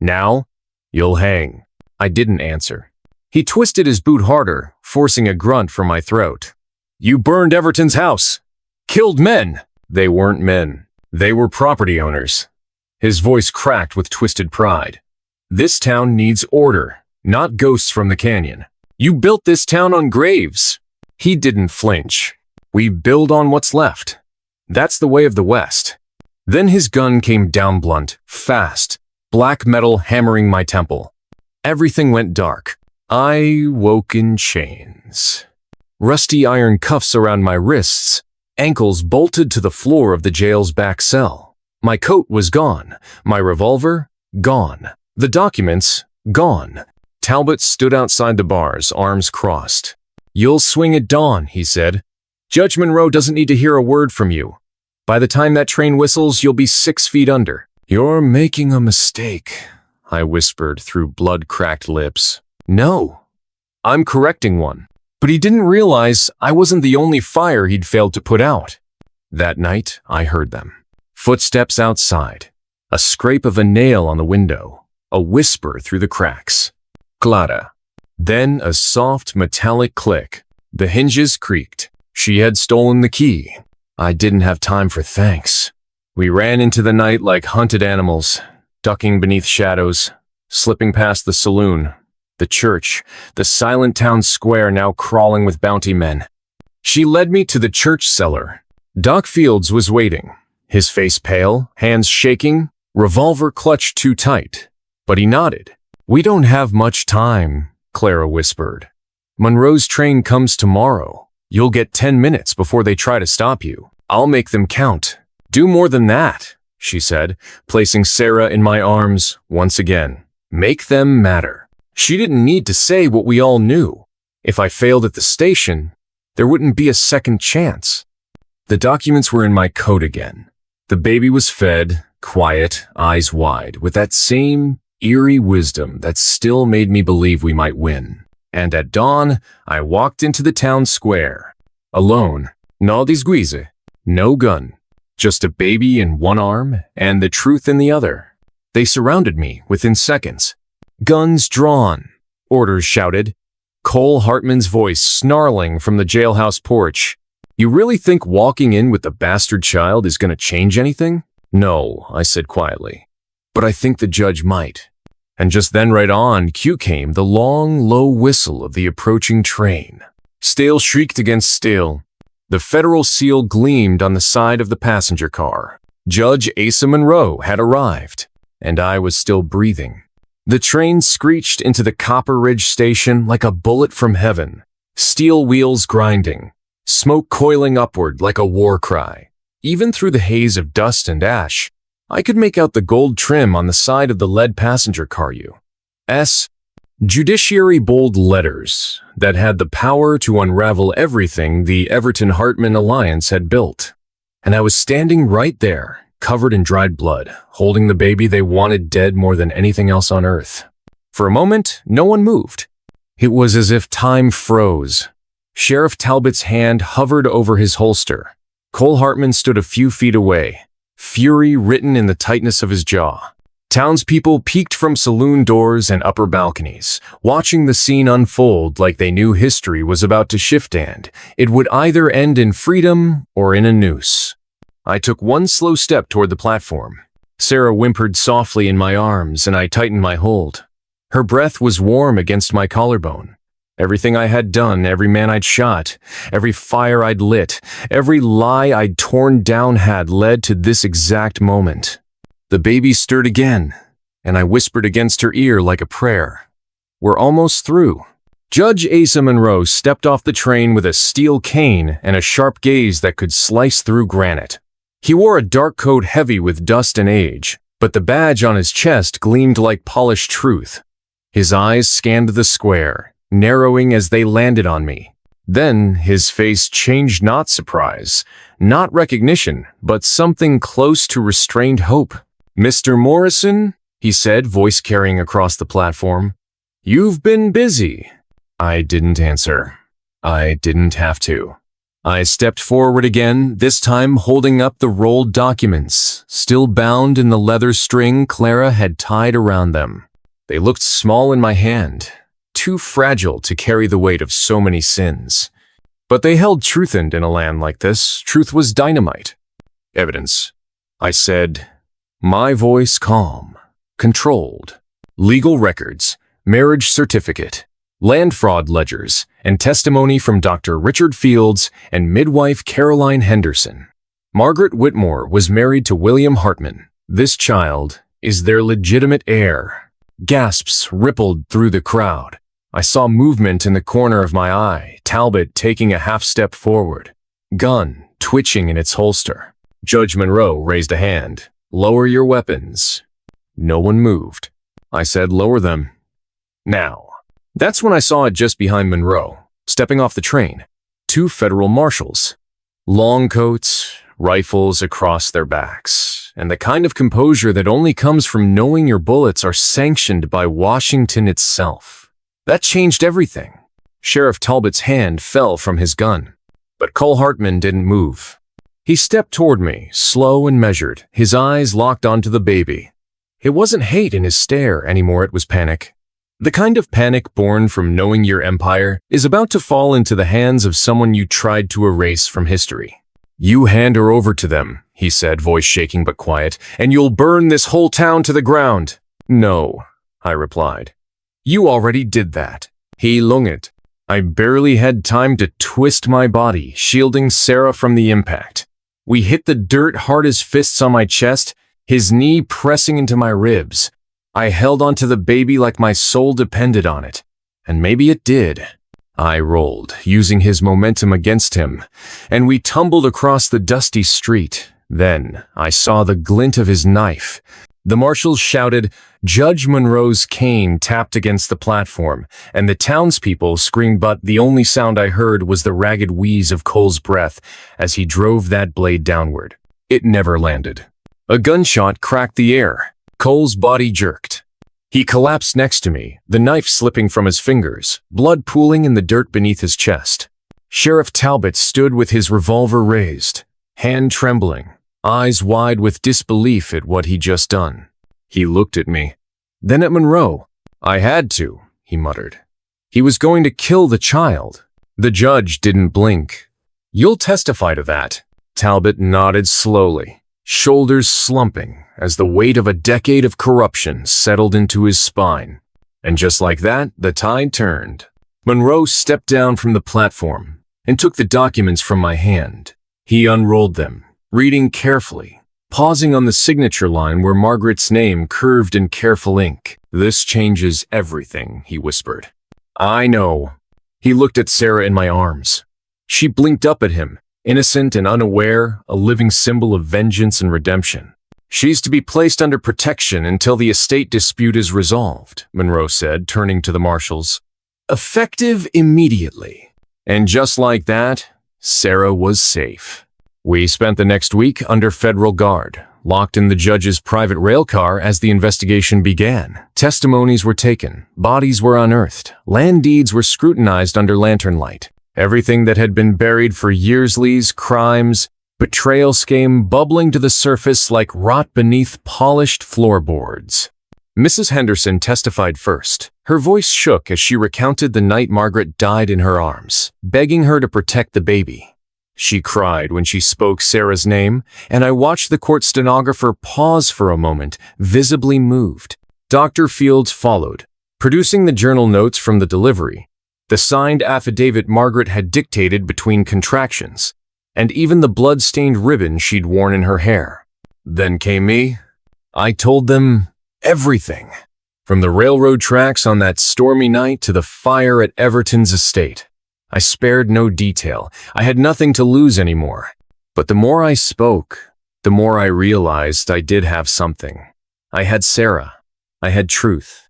Now, you'll hang." I didn't answer. He twisted his boot harder, forcing a grunt from my throat. You burned Everton's house. Killed men. They weren't men. They were property owners. His voice cracked with twisted pride. This town needs order, not ghosts from the canyon. You built this town on graves. He didn't flinch. We build on what's left. That's the way of the West. Then his gun came down blunt, fast, black metal hammering my temple. Everything went dark. I woke in chains. Rusty iron cuffs around my wrists, ankles bolted to the floor of the jail's back cell. My coat was gone. My revolver, gone. The documents, gone. Talbot stood outside the bars, arms crossed. You'll swing at dawn, he said. Judge Monroe doesn't need to hear a word from you. By the time that train whistles, you'll be 6 feet under. You're making a mistake, I whispered through blood-cracked lips. No, I'm correcting one. But he didn't realize I wasn't the only fire he'd failed to put out. That night, I heard them. Footsteps outside. A scrape of a nail on the window. A whisper through the cracks. Clara. Then a soft, metallic click. The hinges creaked. She had stolen the key. I didn't have time for thanks. We ran into the night like hunted animals, ducking beneath shadows, slipping past the saloon, the church, the silent town square now crawling with bounty men. She led me to the church cellar. Doc Fields was waiting, his face pale, hands shaking, revolver clutched too tight. But he nodded. We don't have much time, Clara whispered. Monroe's train comes tomorrow. You'll get 10 minutes before they try to stop you. I'll make them count. Do more than that, she said, placing Sarah in my arms once again. Make them matter. She didn't need to say what we all knew. If I failed at the station, there wouldn't be a second chance. The documents were in my coat again. The baby was fed, quiet, eyes wide, with that same eerie wisdom that still made me believe we might win. And at dawn, I walked into the town square. Alone. No disguise. No gun. Just a baby in one arm and the truth in the other. They surrounded me within seconds. Guns drawn. Orders shouted. Cole Hartman's voice snarling from the jailhouse porch. You really think walking in with the bastard child is going to change anything? No, I said quietly. But I think the judge might. And just then right on cue came the long, low whistle of the approaching train. Steel shrieked against steel. The federal seal gleamed on the side of the passenger car. Judge Asa Monroe had arrived, and I was still breathing. The train screeched into the Copper Ridge station like a bullet from heaven. Steel wheels grinding, smoke coiling upward like a war cry. Even through the haze of dust and ash, I could make out the gold trim on the side of the lead passenger car U.S. Judiciary bold letters that had the power to unravel everything the Everton-Hartman alliance had built. And I was standing right there, covered in dried blood, holding the baby they wanted dead more than anything else on earth. For a moment, no one moved. It was as if time froze. Sheriff Talbot's hand hovered over his holster. Cole Hartman stood a few feet away, fury written in the tightness of his jaw. Townspeople peeked from saloon doors and upper balconies, watching the scene unfold like they knew history was about to shift and it would either end in freedom or in a noose. I took one slow step toward the platform. Sarah whimpered softly in my arms and I tightened my hold. Her breath was warm against my collarbone. Everything I had done, every man I'd shot, every fire I'd lit, every lie I'd torn down had led to this exact moment. The baby stirred again, and I whispered against her ear like a prayer. We're almost through. Judge Asa Monroe stepped off the train with a steel cane and a sharp gaze that could slice through granite. He wore a dark coat heavy with dust and age, but the badge on his chest gleamed like polished truth. His eyes scanned the square, narrowing as they landed on me. Then his face changed, not surprise, not recognition, but something close to restrained hope. Mr. Morrison, he said, voice carrying across the platform. You've been busy. I didn't answer. I didn't have to. I stepped forward again, this time holding up the rolled documents, still bound in the leather string Clara had tied around them. They looked small in my hand, too fragile to carry the weight of so many sins. But they held truth in a land like this. Truth was dynamite. Evidence. I said, my voice calm, controlled. Legal records, marriage certificate, land fraud ledgers, and testimony from Dr. Richard Fields and midwife Caroline Henderson. Margaret Whitmore was married to William Hartman. This child is their legitimate heir. Gasps rippled through the crowd. I saw movement in the corner of my eye, Talbot taking a half-step forward, gun twitching in its holster. Judge Monroe raised a hand. Lower your weapons. No one moved. I said, lower them. Now. That's when I saw it just behind Monroe, stepping off the train. 2 federal marshals. Long coats, rifles across their backs, and the kind of composure that only comes from knowing your bullets are sanctioned by Washington itself. That changed everything. Sheriff Talbot's hand fell from his gun, but Cole Hartman didn't move. He stepped toward me, slow and measured, his eyes locked onto the baby. It wasn't hate in his stare anymore, it was panic. The kind of panic born from knowing your empire is about to fall into the hands of someone you tried to erase from history. You hand her over to them, he said, voice shaking but quiet, and you'll burn this whole town to the ground. No, I replied. You already did that. He lunged. I barely had time to twist my body, shielding Sarah from the impact. We hit the dirt hard as fists on my chest, his knee pressing into my ribs. I held onto the baby like my soul depended on it. And maybe it did. I rolled, using his momentum against him, and we tumbled across the dusty street. Then I saw the glint of his knife. The marshals shouted, Judge Monroe's cane tapped against the platform, and the townspeople screamed, but the only sound I heard was the ragged wheeze of Cole's breath as he drove that blade downward. It never landed. A gunshot cracked the air. Cole's body jerked. He collapsed next to me, the knife slipping from his fingers, blood pooling in the dirt beneath his chest. Sheriff Talbot stood with his revolver raised, hand trembling, eyes wide with disbelief at what he'd just done. He looked at me, then at Monroe. I had to, he muttered. He was going to kill the child. The judge didn't blink. You'll testify to that. Talbot nodded slowly, shoulders slumping as the weight of a decade of corruption settled into his spine. And just like that, the tide turned. Monroe stepped down from the platform and took the documents from my hand. He unrolled them, reading carefully, pausing on the signature line where Margaret's name curved in careful ink. This changes everything, he whispered. I know. He looked at Sarah in my arms. She blinked up at him, innocent and unaware, a living symbol of vengeance and redemption. She's to be placed under protection until the estate dispute is resolved, Monroe said, turning to the marshals. Effective immediately. And just like that, Sarah was safe. We spent the next week under federal guard, locked in the judge's private rail car as the investigation began. Testimonies were taken, bodies were unearthed, land deeds were scrutinized under lantern light. Everything that had been buried for years, Lee's crimes, betrayals came bubbling to the surface like rot beneath polished floorboards. Mrs. Henderson testified first. Her voice shook as she recounted the night Margaret died in her arms, begging her to protect the baby. She cried when she spoke Sarah's name, and I watched the court stenographer pause for a moment, visibly moved. Dr. Fields followed, producing the journal notes from the delivery, the signed affidavit Margaret had dictated between contractions, and even the blood-stained ribbon she'd worn in her hair. Then came me. I told them everything, from the railroad tracks on that stormy night to the fire at Everton's estate. I spared no detail. I had nothing to lose anymore. But the more I spoke, the more I realized I did have something. I had Sarah. I had truth.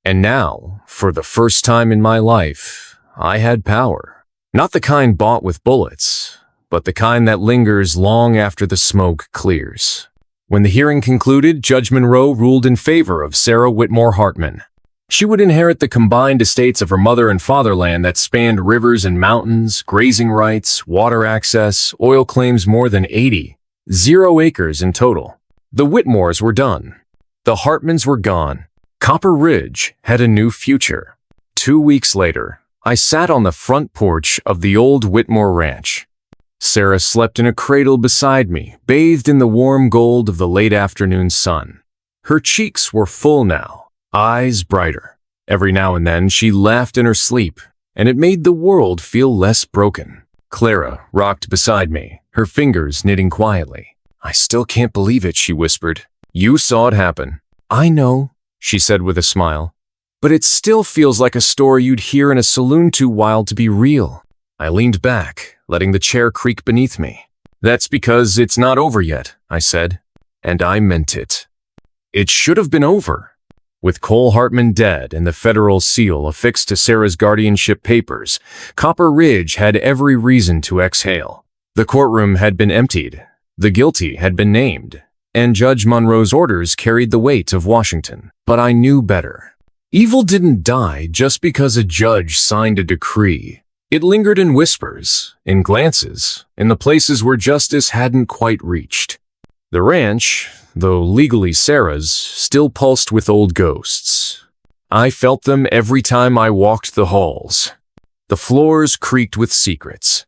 And now, for the first time in my life, I had power. Not the kind bought with bullets, but the kind that lingers long after the smoke clears. When the hearing concluded, Judge Monroe ruled in favor of Sarah Whitmore Hartman. She would inherit the combined estates of her mother and fatherland that spanned rivers and mountains, grazing rights, water access, oil claims more than 80, 0 acres in total. The Whitmores were done. The Hartmans were gone. Copper Ridge had a new future. 2 weeks later, I sat on the front porch of the old Whitmore Ranch. Sarah slept in a cradle beside me, bathed in the warm gold of the late afternoon sun. Her cheeks were full now, eyes brighter. Every now and then she laughed in her sleep, and it made the world feel less broken. Clara rocked beside me, her fingers knitting quietly. "I still can't believe it," she whispered. "You saw it happen." "I know," she said with a smile. "But it still feels like a story you'd hear in a saloon too wild to be real." I leaned back, letting the chair creak beneath me. "That's because it's not over yet," I said. And I meant it. It should have been over. With Cole Hartman dead and the federal seal affixed to Sarah's guardianship papers, Copper Ridge had every reason to exhale. The courtroom had been emptied, the guilty had been named, and Judge Monroe's orders carried the weight of Washington. But I knew better. Evil didn't die just because a judge signed a decree. It lingered in whispers, in glances, in the places where justice hadn't quite reached. The ranch, though legally Sarah's, still pulsed with old ghosts. I felt them every time I walked the halls. The floors creaked with secrets.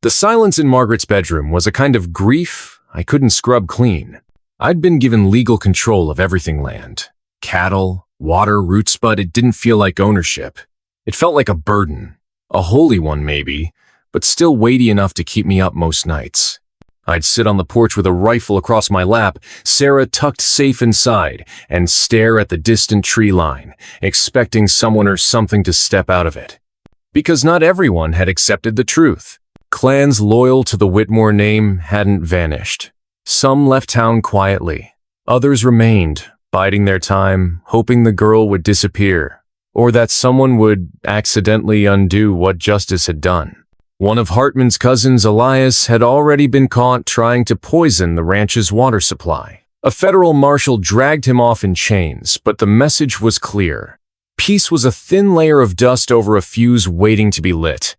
The silence in Margaret's bedroom was a kind of grief I couldn't scrub clean. I'd been given legal control of everything land. Cattle, water, roots, but it didn't feel like ownership. It felt like a burden. A holy one, maybe, but still weighty enough to keep me up most nights. I'd sit on the porch with a rifle across my lap, Sarah tucked safe inside, and stare at the distant tree line, expecting someone or something to step out of it. Because not everyone had accepted the truth. Clans loyal to the Whitmore name hadn't vanished. Some left town quietly. Others remained, biding their time, hoping the girl would disappear, or that someone would accidentally undo what justice had done. One of Hartman's cousins, Elias, had already been caught trying to poison the ranch's water supply. A federal marshal dragged him off in chains, but the message was clear. Peace was a thin layer of dust over a fuse waiting to be lit.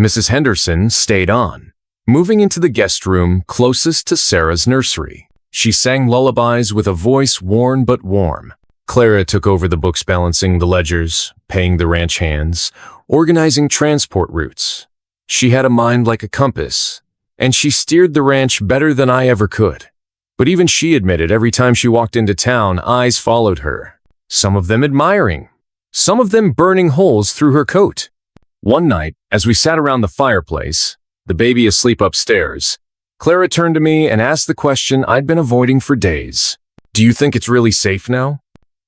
Mrs. Henderson stayed on, moving into the guest room closest to Sarah's nursery. She sang lullabies with a voice worn but warm. Clara took over the books, balancing the ledgers, paying the ranch hands, organizing transport routes. She had a mind like a compass, and she steered the ranch better than I ever could. But even she admitted every time she walked into town, eyes followed her. Some of them admiring, some of them burning holes through her coat. One night, as we sat around the fireplace, the baby asleep upstairs, Clara turned to me and asked the question I'd been avoiding for days. "Do you think it's really safe now?"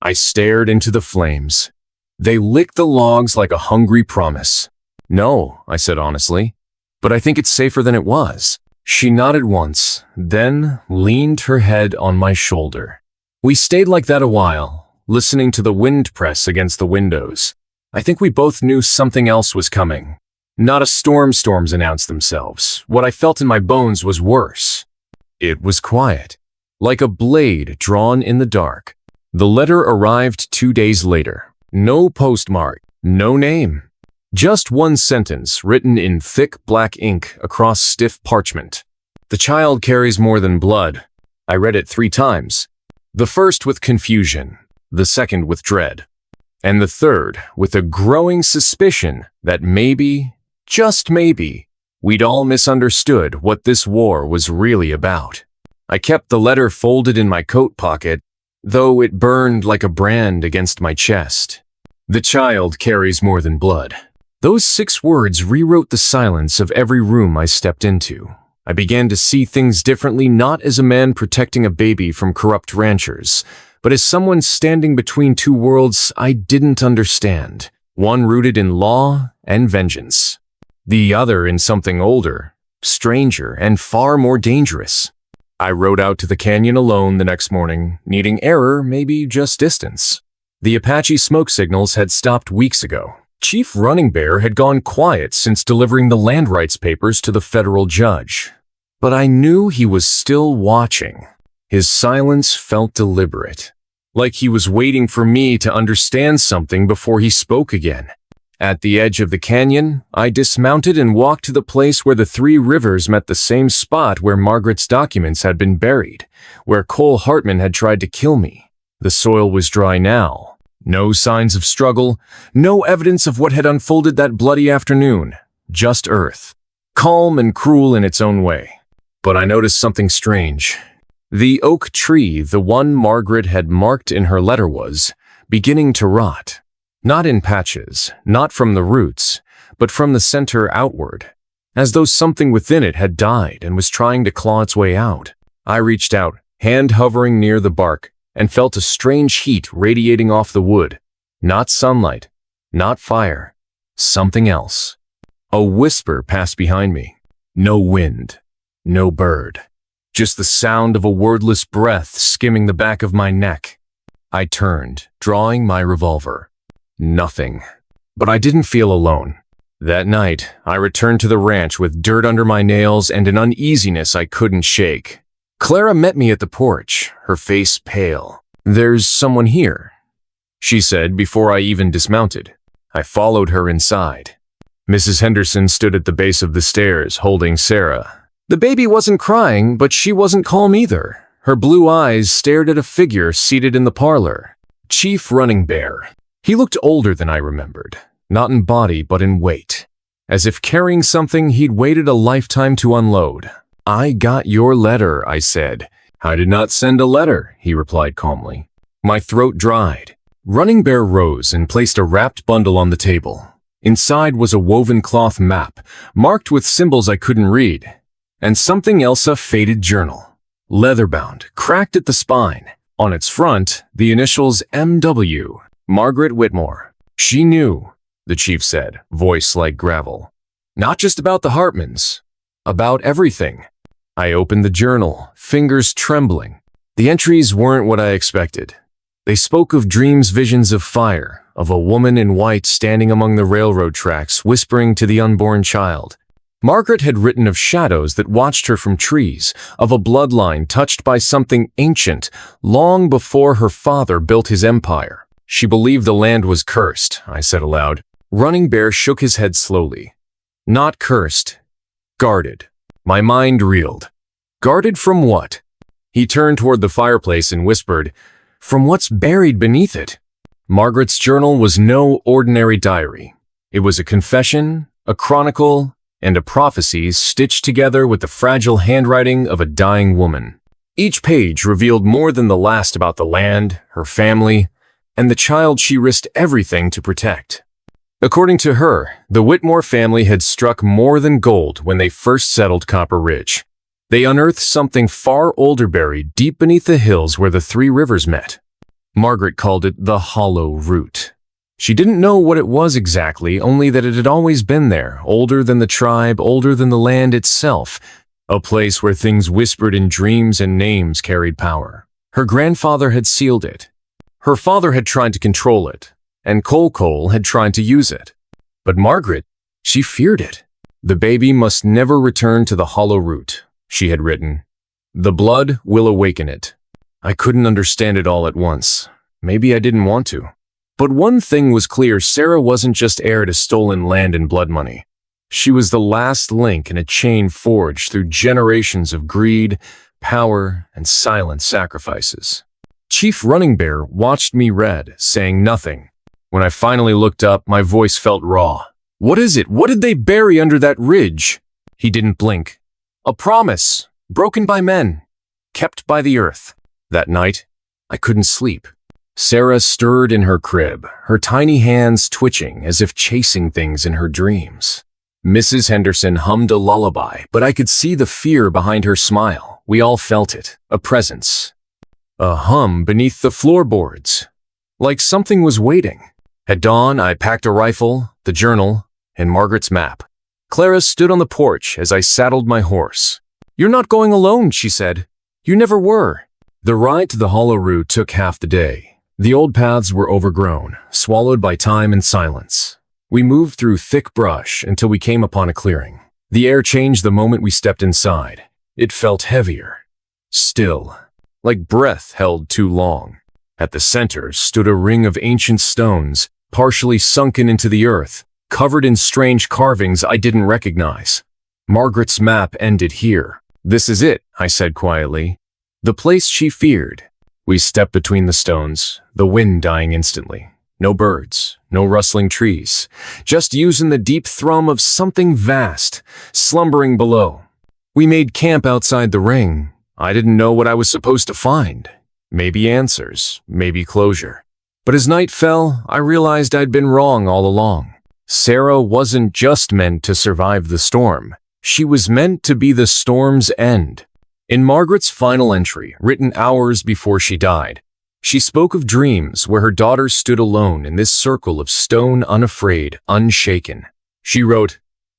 I stared into the flames. They licked the logs like a hungry promise. "No," I said honestly, "but I think it's safer than it was." She nodded once, then leaned her head on my shoulder. We stayed like that a while, listening to the wind press against the windows. I think we both knew something else was coming. Not a storms announced themselves. What I felt in my bones was worse. It was quiet, like a blade drawn in the dark. The letter arrived 2 days later. No postmark, no name. Just one sentence written in thick black ink across stiff parchment. "The child carries more than blood." I read it 3 times. The first with confusion, the second with dread, and the third with a growing suspicion that maybe, just maybe, we'd all misunderstood what this war was really about. I kept the letter folded in my coat pocket, though it burned like a brand against my chest. "The child carries more than blood." Those 6 words rewrote the silence of every room I stepped into. I began to see things differently, not as a man protecting a baby from corrupt ranchers, but as someone standing between 2 worlds I didn't understand, one rooted in law and vengeance, the other in something older, stranger, and far more dangerous. I rode out to the canyon alone the next morning, needing error, maybe just distance. The Apache smoke signals had stopped weeks ago. Chief Running Bear had gone quiet since delivering the land rights papers to the federal judge. But I knew he was still watching. His silence felt deliberate, like he was waiting for me to understand something before he spoke again. At the edge of the canyon, I dismounted and walked to the place where the 3 rivers met the same spot where Margaret's documents had been buried, where Cole Hartman had tried to kill me. The soil was dry now, No signs of struggle, no evidence of what had unfolded that bloody afternoon. Just earth. Calm and cruel in its own way. But I noticed something strange. The oak tree, the one Margaret had marked in her letter, was beginning to rot. Not in patches, not from the roots, but from the center outward, as though something within it had died and was trying to claw its way out. I reached out, hand hovering near the bark, and felt a strange heat radiating off the wood. Not sunlight, not fire, something else. A whisper passed behind me. No wind, no bird. Just the sound of a wordless breath skimming the back of my neck. I turned, drawing my revolver. Nothing. But I didn't feel alone. That night, I returned to the ranch with dirt under my nails and an uneasiness I couldn't shake. Clara met me at the porch, her face pale. "There's someone here," she said before I even dismounted. I followed her inside. Mrs. Henderson stood at the base of the stairs, holding Sarah. The baby wasn't crying, but she wasn't calm either. Her blue eyes stared at a figure seated in the parlor. Chief Running Bear. He looked older than I remembered, not in body but in weight, as if carrying something he'd waited a lifetime to unload. "I got your letter," I said. "I did not send a letter," he replied calmly. My throat dried. Running Bear rose and placed a wrapped bundle on the table. Inside was a woven cloth map, marked with symbols I couldn't read, and something else, a faded journal. Leather-bound, cracked at the spine. On its front, the initials M.W., Margaret Whitmore. "She knew," the chief said, voice like gravel. "Not just about the Hartmans, about everything." I opened the journal, fingers trembling. The entries weren't what I expected. They spoke of dreams, visions of fire, of a woman in white standing among the railroad tracks, whispering to the unborn child. Margaret had written of shadows that watched her from trees, of a bloodline touched by something ancient, long before her father built his empire. She believed the land was cursed, I said aloud. Running Bear shook his head slowly. Not cursed. Guarded. My mind reeled. Guarded from what? He turned toward the fireplace and whispered, "From what's buried beneath it." Margaret's journal was no ordinary diary. It was a confession, a chronicle, and a prophecy stitched together with the fragile handwriting of a dying woman. Each page revealed more than the last about the land, her family, and the child she risked everything to protect. According to her, the Whitmore family had struck more than gold when they first settled Copper Ridge. They unearthed something far older buried deep beneath the hills where the three rivers met. Margaret called it the Hollow Root. She didn't know what it was exactly, only that it had always been there, older than the tribe, older than the land itself, a place where things whispered in dreams and names carried power. Her grandfather had sealed it. Her father had tried to control it, and Cole had tried to use it. But Margaret, she feared it. The baby must never return to the Hollow Root, she had written. The blood will awaken it. I couldn't understand it all at once. Maybe I didn't want to. But one thing was clear, Sarah wasn't just heir to stolen land and blood money. She was the last link in a chain forged through generations of greed, power, and silent sacrifices. Chief Running Bear watched me red, saying nothing. When I finally looked up, my voice felt raw. "What is it? What did they bury under that ridge?" He didn't blink. "A promise, broken by men, kept by the earth." That night, I couldn't sleep. Sarah stirred in her crib, her tiny hands twitching as if chasing things in her dreams. Mrs. Henderson hummed a lullaby, but I could see the fear behind her smile. We all felt it, a presence. A hum beneath the floorboards, like something was waiting. At dawn, I packed a rifle, the journal, and Margaret's map. Clara stood on the porch as I saddled my horse. "You're not going alone," she said. "You never were." The ride to the Hollow Root took half the day. The old paths were overgrown, swallowed by time and silence. We moved through thick brush until we came upon a clearing. The air changed the moment we stepped inside. It felt heavier, still, like breath held too long. At the center stood a ring of ancient stones, partially sunken into the earth, covered in strange carvings I didn't recognize. Margaret's map ended here. "This is it," I said quietly. "The place she feared." We stepped between the stones, the wind dying instantly. No birds, no rustling trees, just using the deep thrum of something vast, slumbering below. We made camp outside the ring. I didn't know what I was supposed to find. Maybe answers, maybe closure. But as night fell, I realized I'd been wrong all along. Sarah wasn't just meant to survive the storm. She was meant to be the storm's end. In Margaret's final entry, written hours before she died, she spoke of dreams where her daughter stood alone in this circle of stone, unafraid, unshaken. She wrote,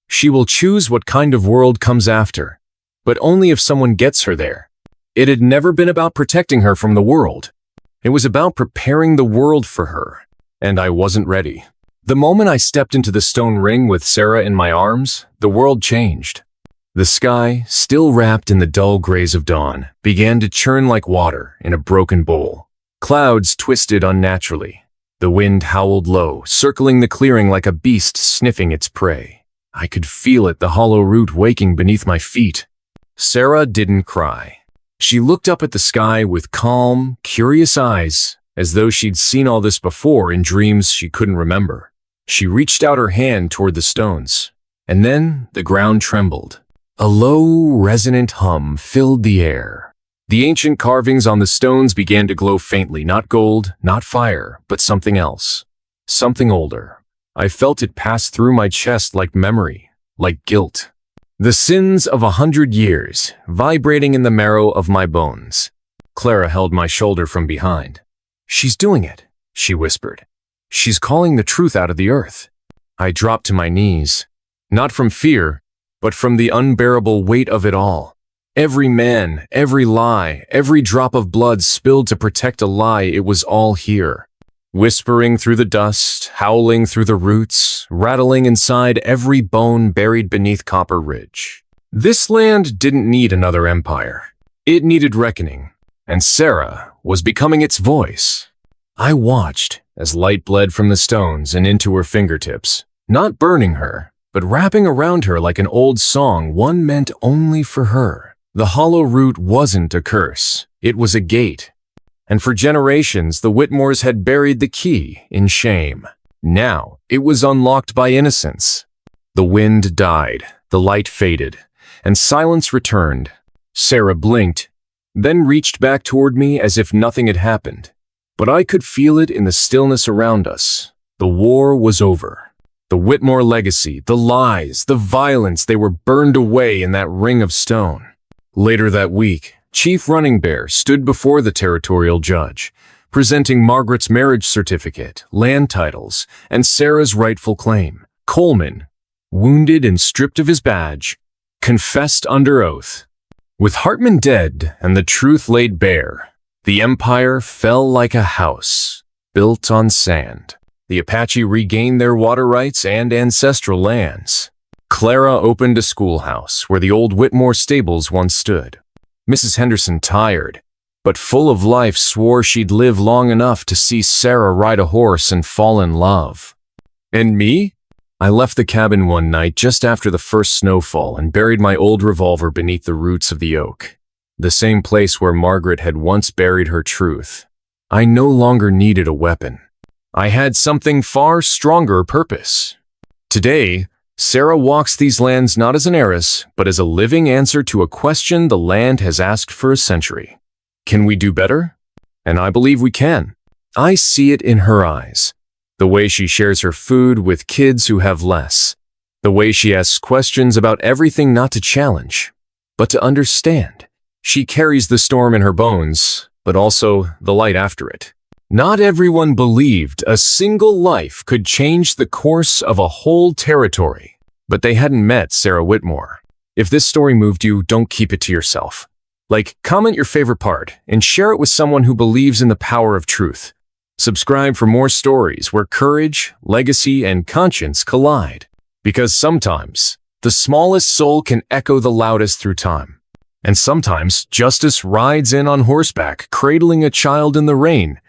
"She will choose what kind of world comes after, but only if someone gets her there." It had never been about protecting her from the world. It was about preparing the world for her, and I wasn't ready. The moment I stepped into the stone ring with Sarah in my arms, the world changed. The sky, still wrapped in the dull grays of dawn, began to churn like water in a broken bowl. Clouds twisted unnaturally. The wind howled low, circling the clearing like a beast sniffing its prey. I could feel it, the hollow root waking beneath my feet. Sarah didn't cry. She looked up at the sky with calm, curious eyes, as though she'd seen all this before in dreams she couldn't remember. She reached out her hand toward the stones, and then the ground trembled. A low, resonant hum filled the air. The ancient carvings on the stones began to glow faintly, not gold, not fire, but something else. Something older. I felt it pass through my chest like memory, like guilt. The sins of 100 years, vibrating in the marrow of my bones. Clara held my shoulder from behind. "She's doing it," she whispered. "She's calling the truth out of the earth." I dropped to my knees, not from fear, but from the unbearable weight of it all. Every man, every lie, every drop of blood spilled to protect a lie, it was all here. Whispering through the dust, howling through the roots, rattling inside every bone buried beneath Copper Ridge. This land didn't need another empire. It needed reckoning, and Sarah was becoming its voice. I watched as light bled from the stones and into her fingertips, not burning her, but wrapping around her like an old song, one meant only for her. The hollow root wasn't a curse, it was a gate. And for generations, the Whitmores had buried the key in shame. Now, it was unlocked by innocence. The wind died, the light faded, and silence returned. Sarah blinked, then reached back toward me as if nothing had happened. But I could feel it in the stillness around us. The war was over. The Whitmore legacy, the lies, the violence, they were burned away in that ring of stone. Later that week, Chief Running Bear stood before the territorial judge, presenting Margaret's marriage certificate, land titles, and Sarah's rightful claim. Coleman, wounded and stripped of his badge, confessed under oath. With Hartman dead and the truth laid bare, the empire fell like a house built on sand. The Apache regained their water rights and ancestral lands. Clara opened a schoolhouse where the old Whitmore stables once stood. Mrs. Henderson, tired, but full of life, swore she'd live long enough to see Sarah ride a horse and fall in love. And me? I left the cabin one night just after the first snowfall and buried my old revolver beneath the roots of the oak, the same place where Margaret had once buried her truth. I no longer needed a weapon. I had something far stronger purpose. Today, Sarah walks these lands not as an heiress, but as a living answer to a question the land has asked for a century. Can we do better? And I believe we can. I see it in her eyes. The way she shares her food with kids who have less. The way she asks questions about everything, not to challenge, but to understand. She carries the storm in her bones, but also the light after it. Not everyone believed a single life could change the course of a whole territory, but they hadn't met Sarah Whitmore. If this story moved you, don't keep it to yourself. Comment your favorite part and share it with someone who believes in the power of truth. Subscribe for more stories where courage, legacy, and conscience collide. Because sometimes, the smallest soul can echo the loudest through time. And sometimes, justice rides in on horseback, cradling a child in the rain,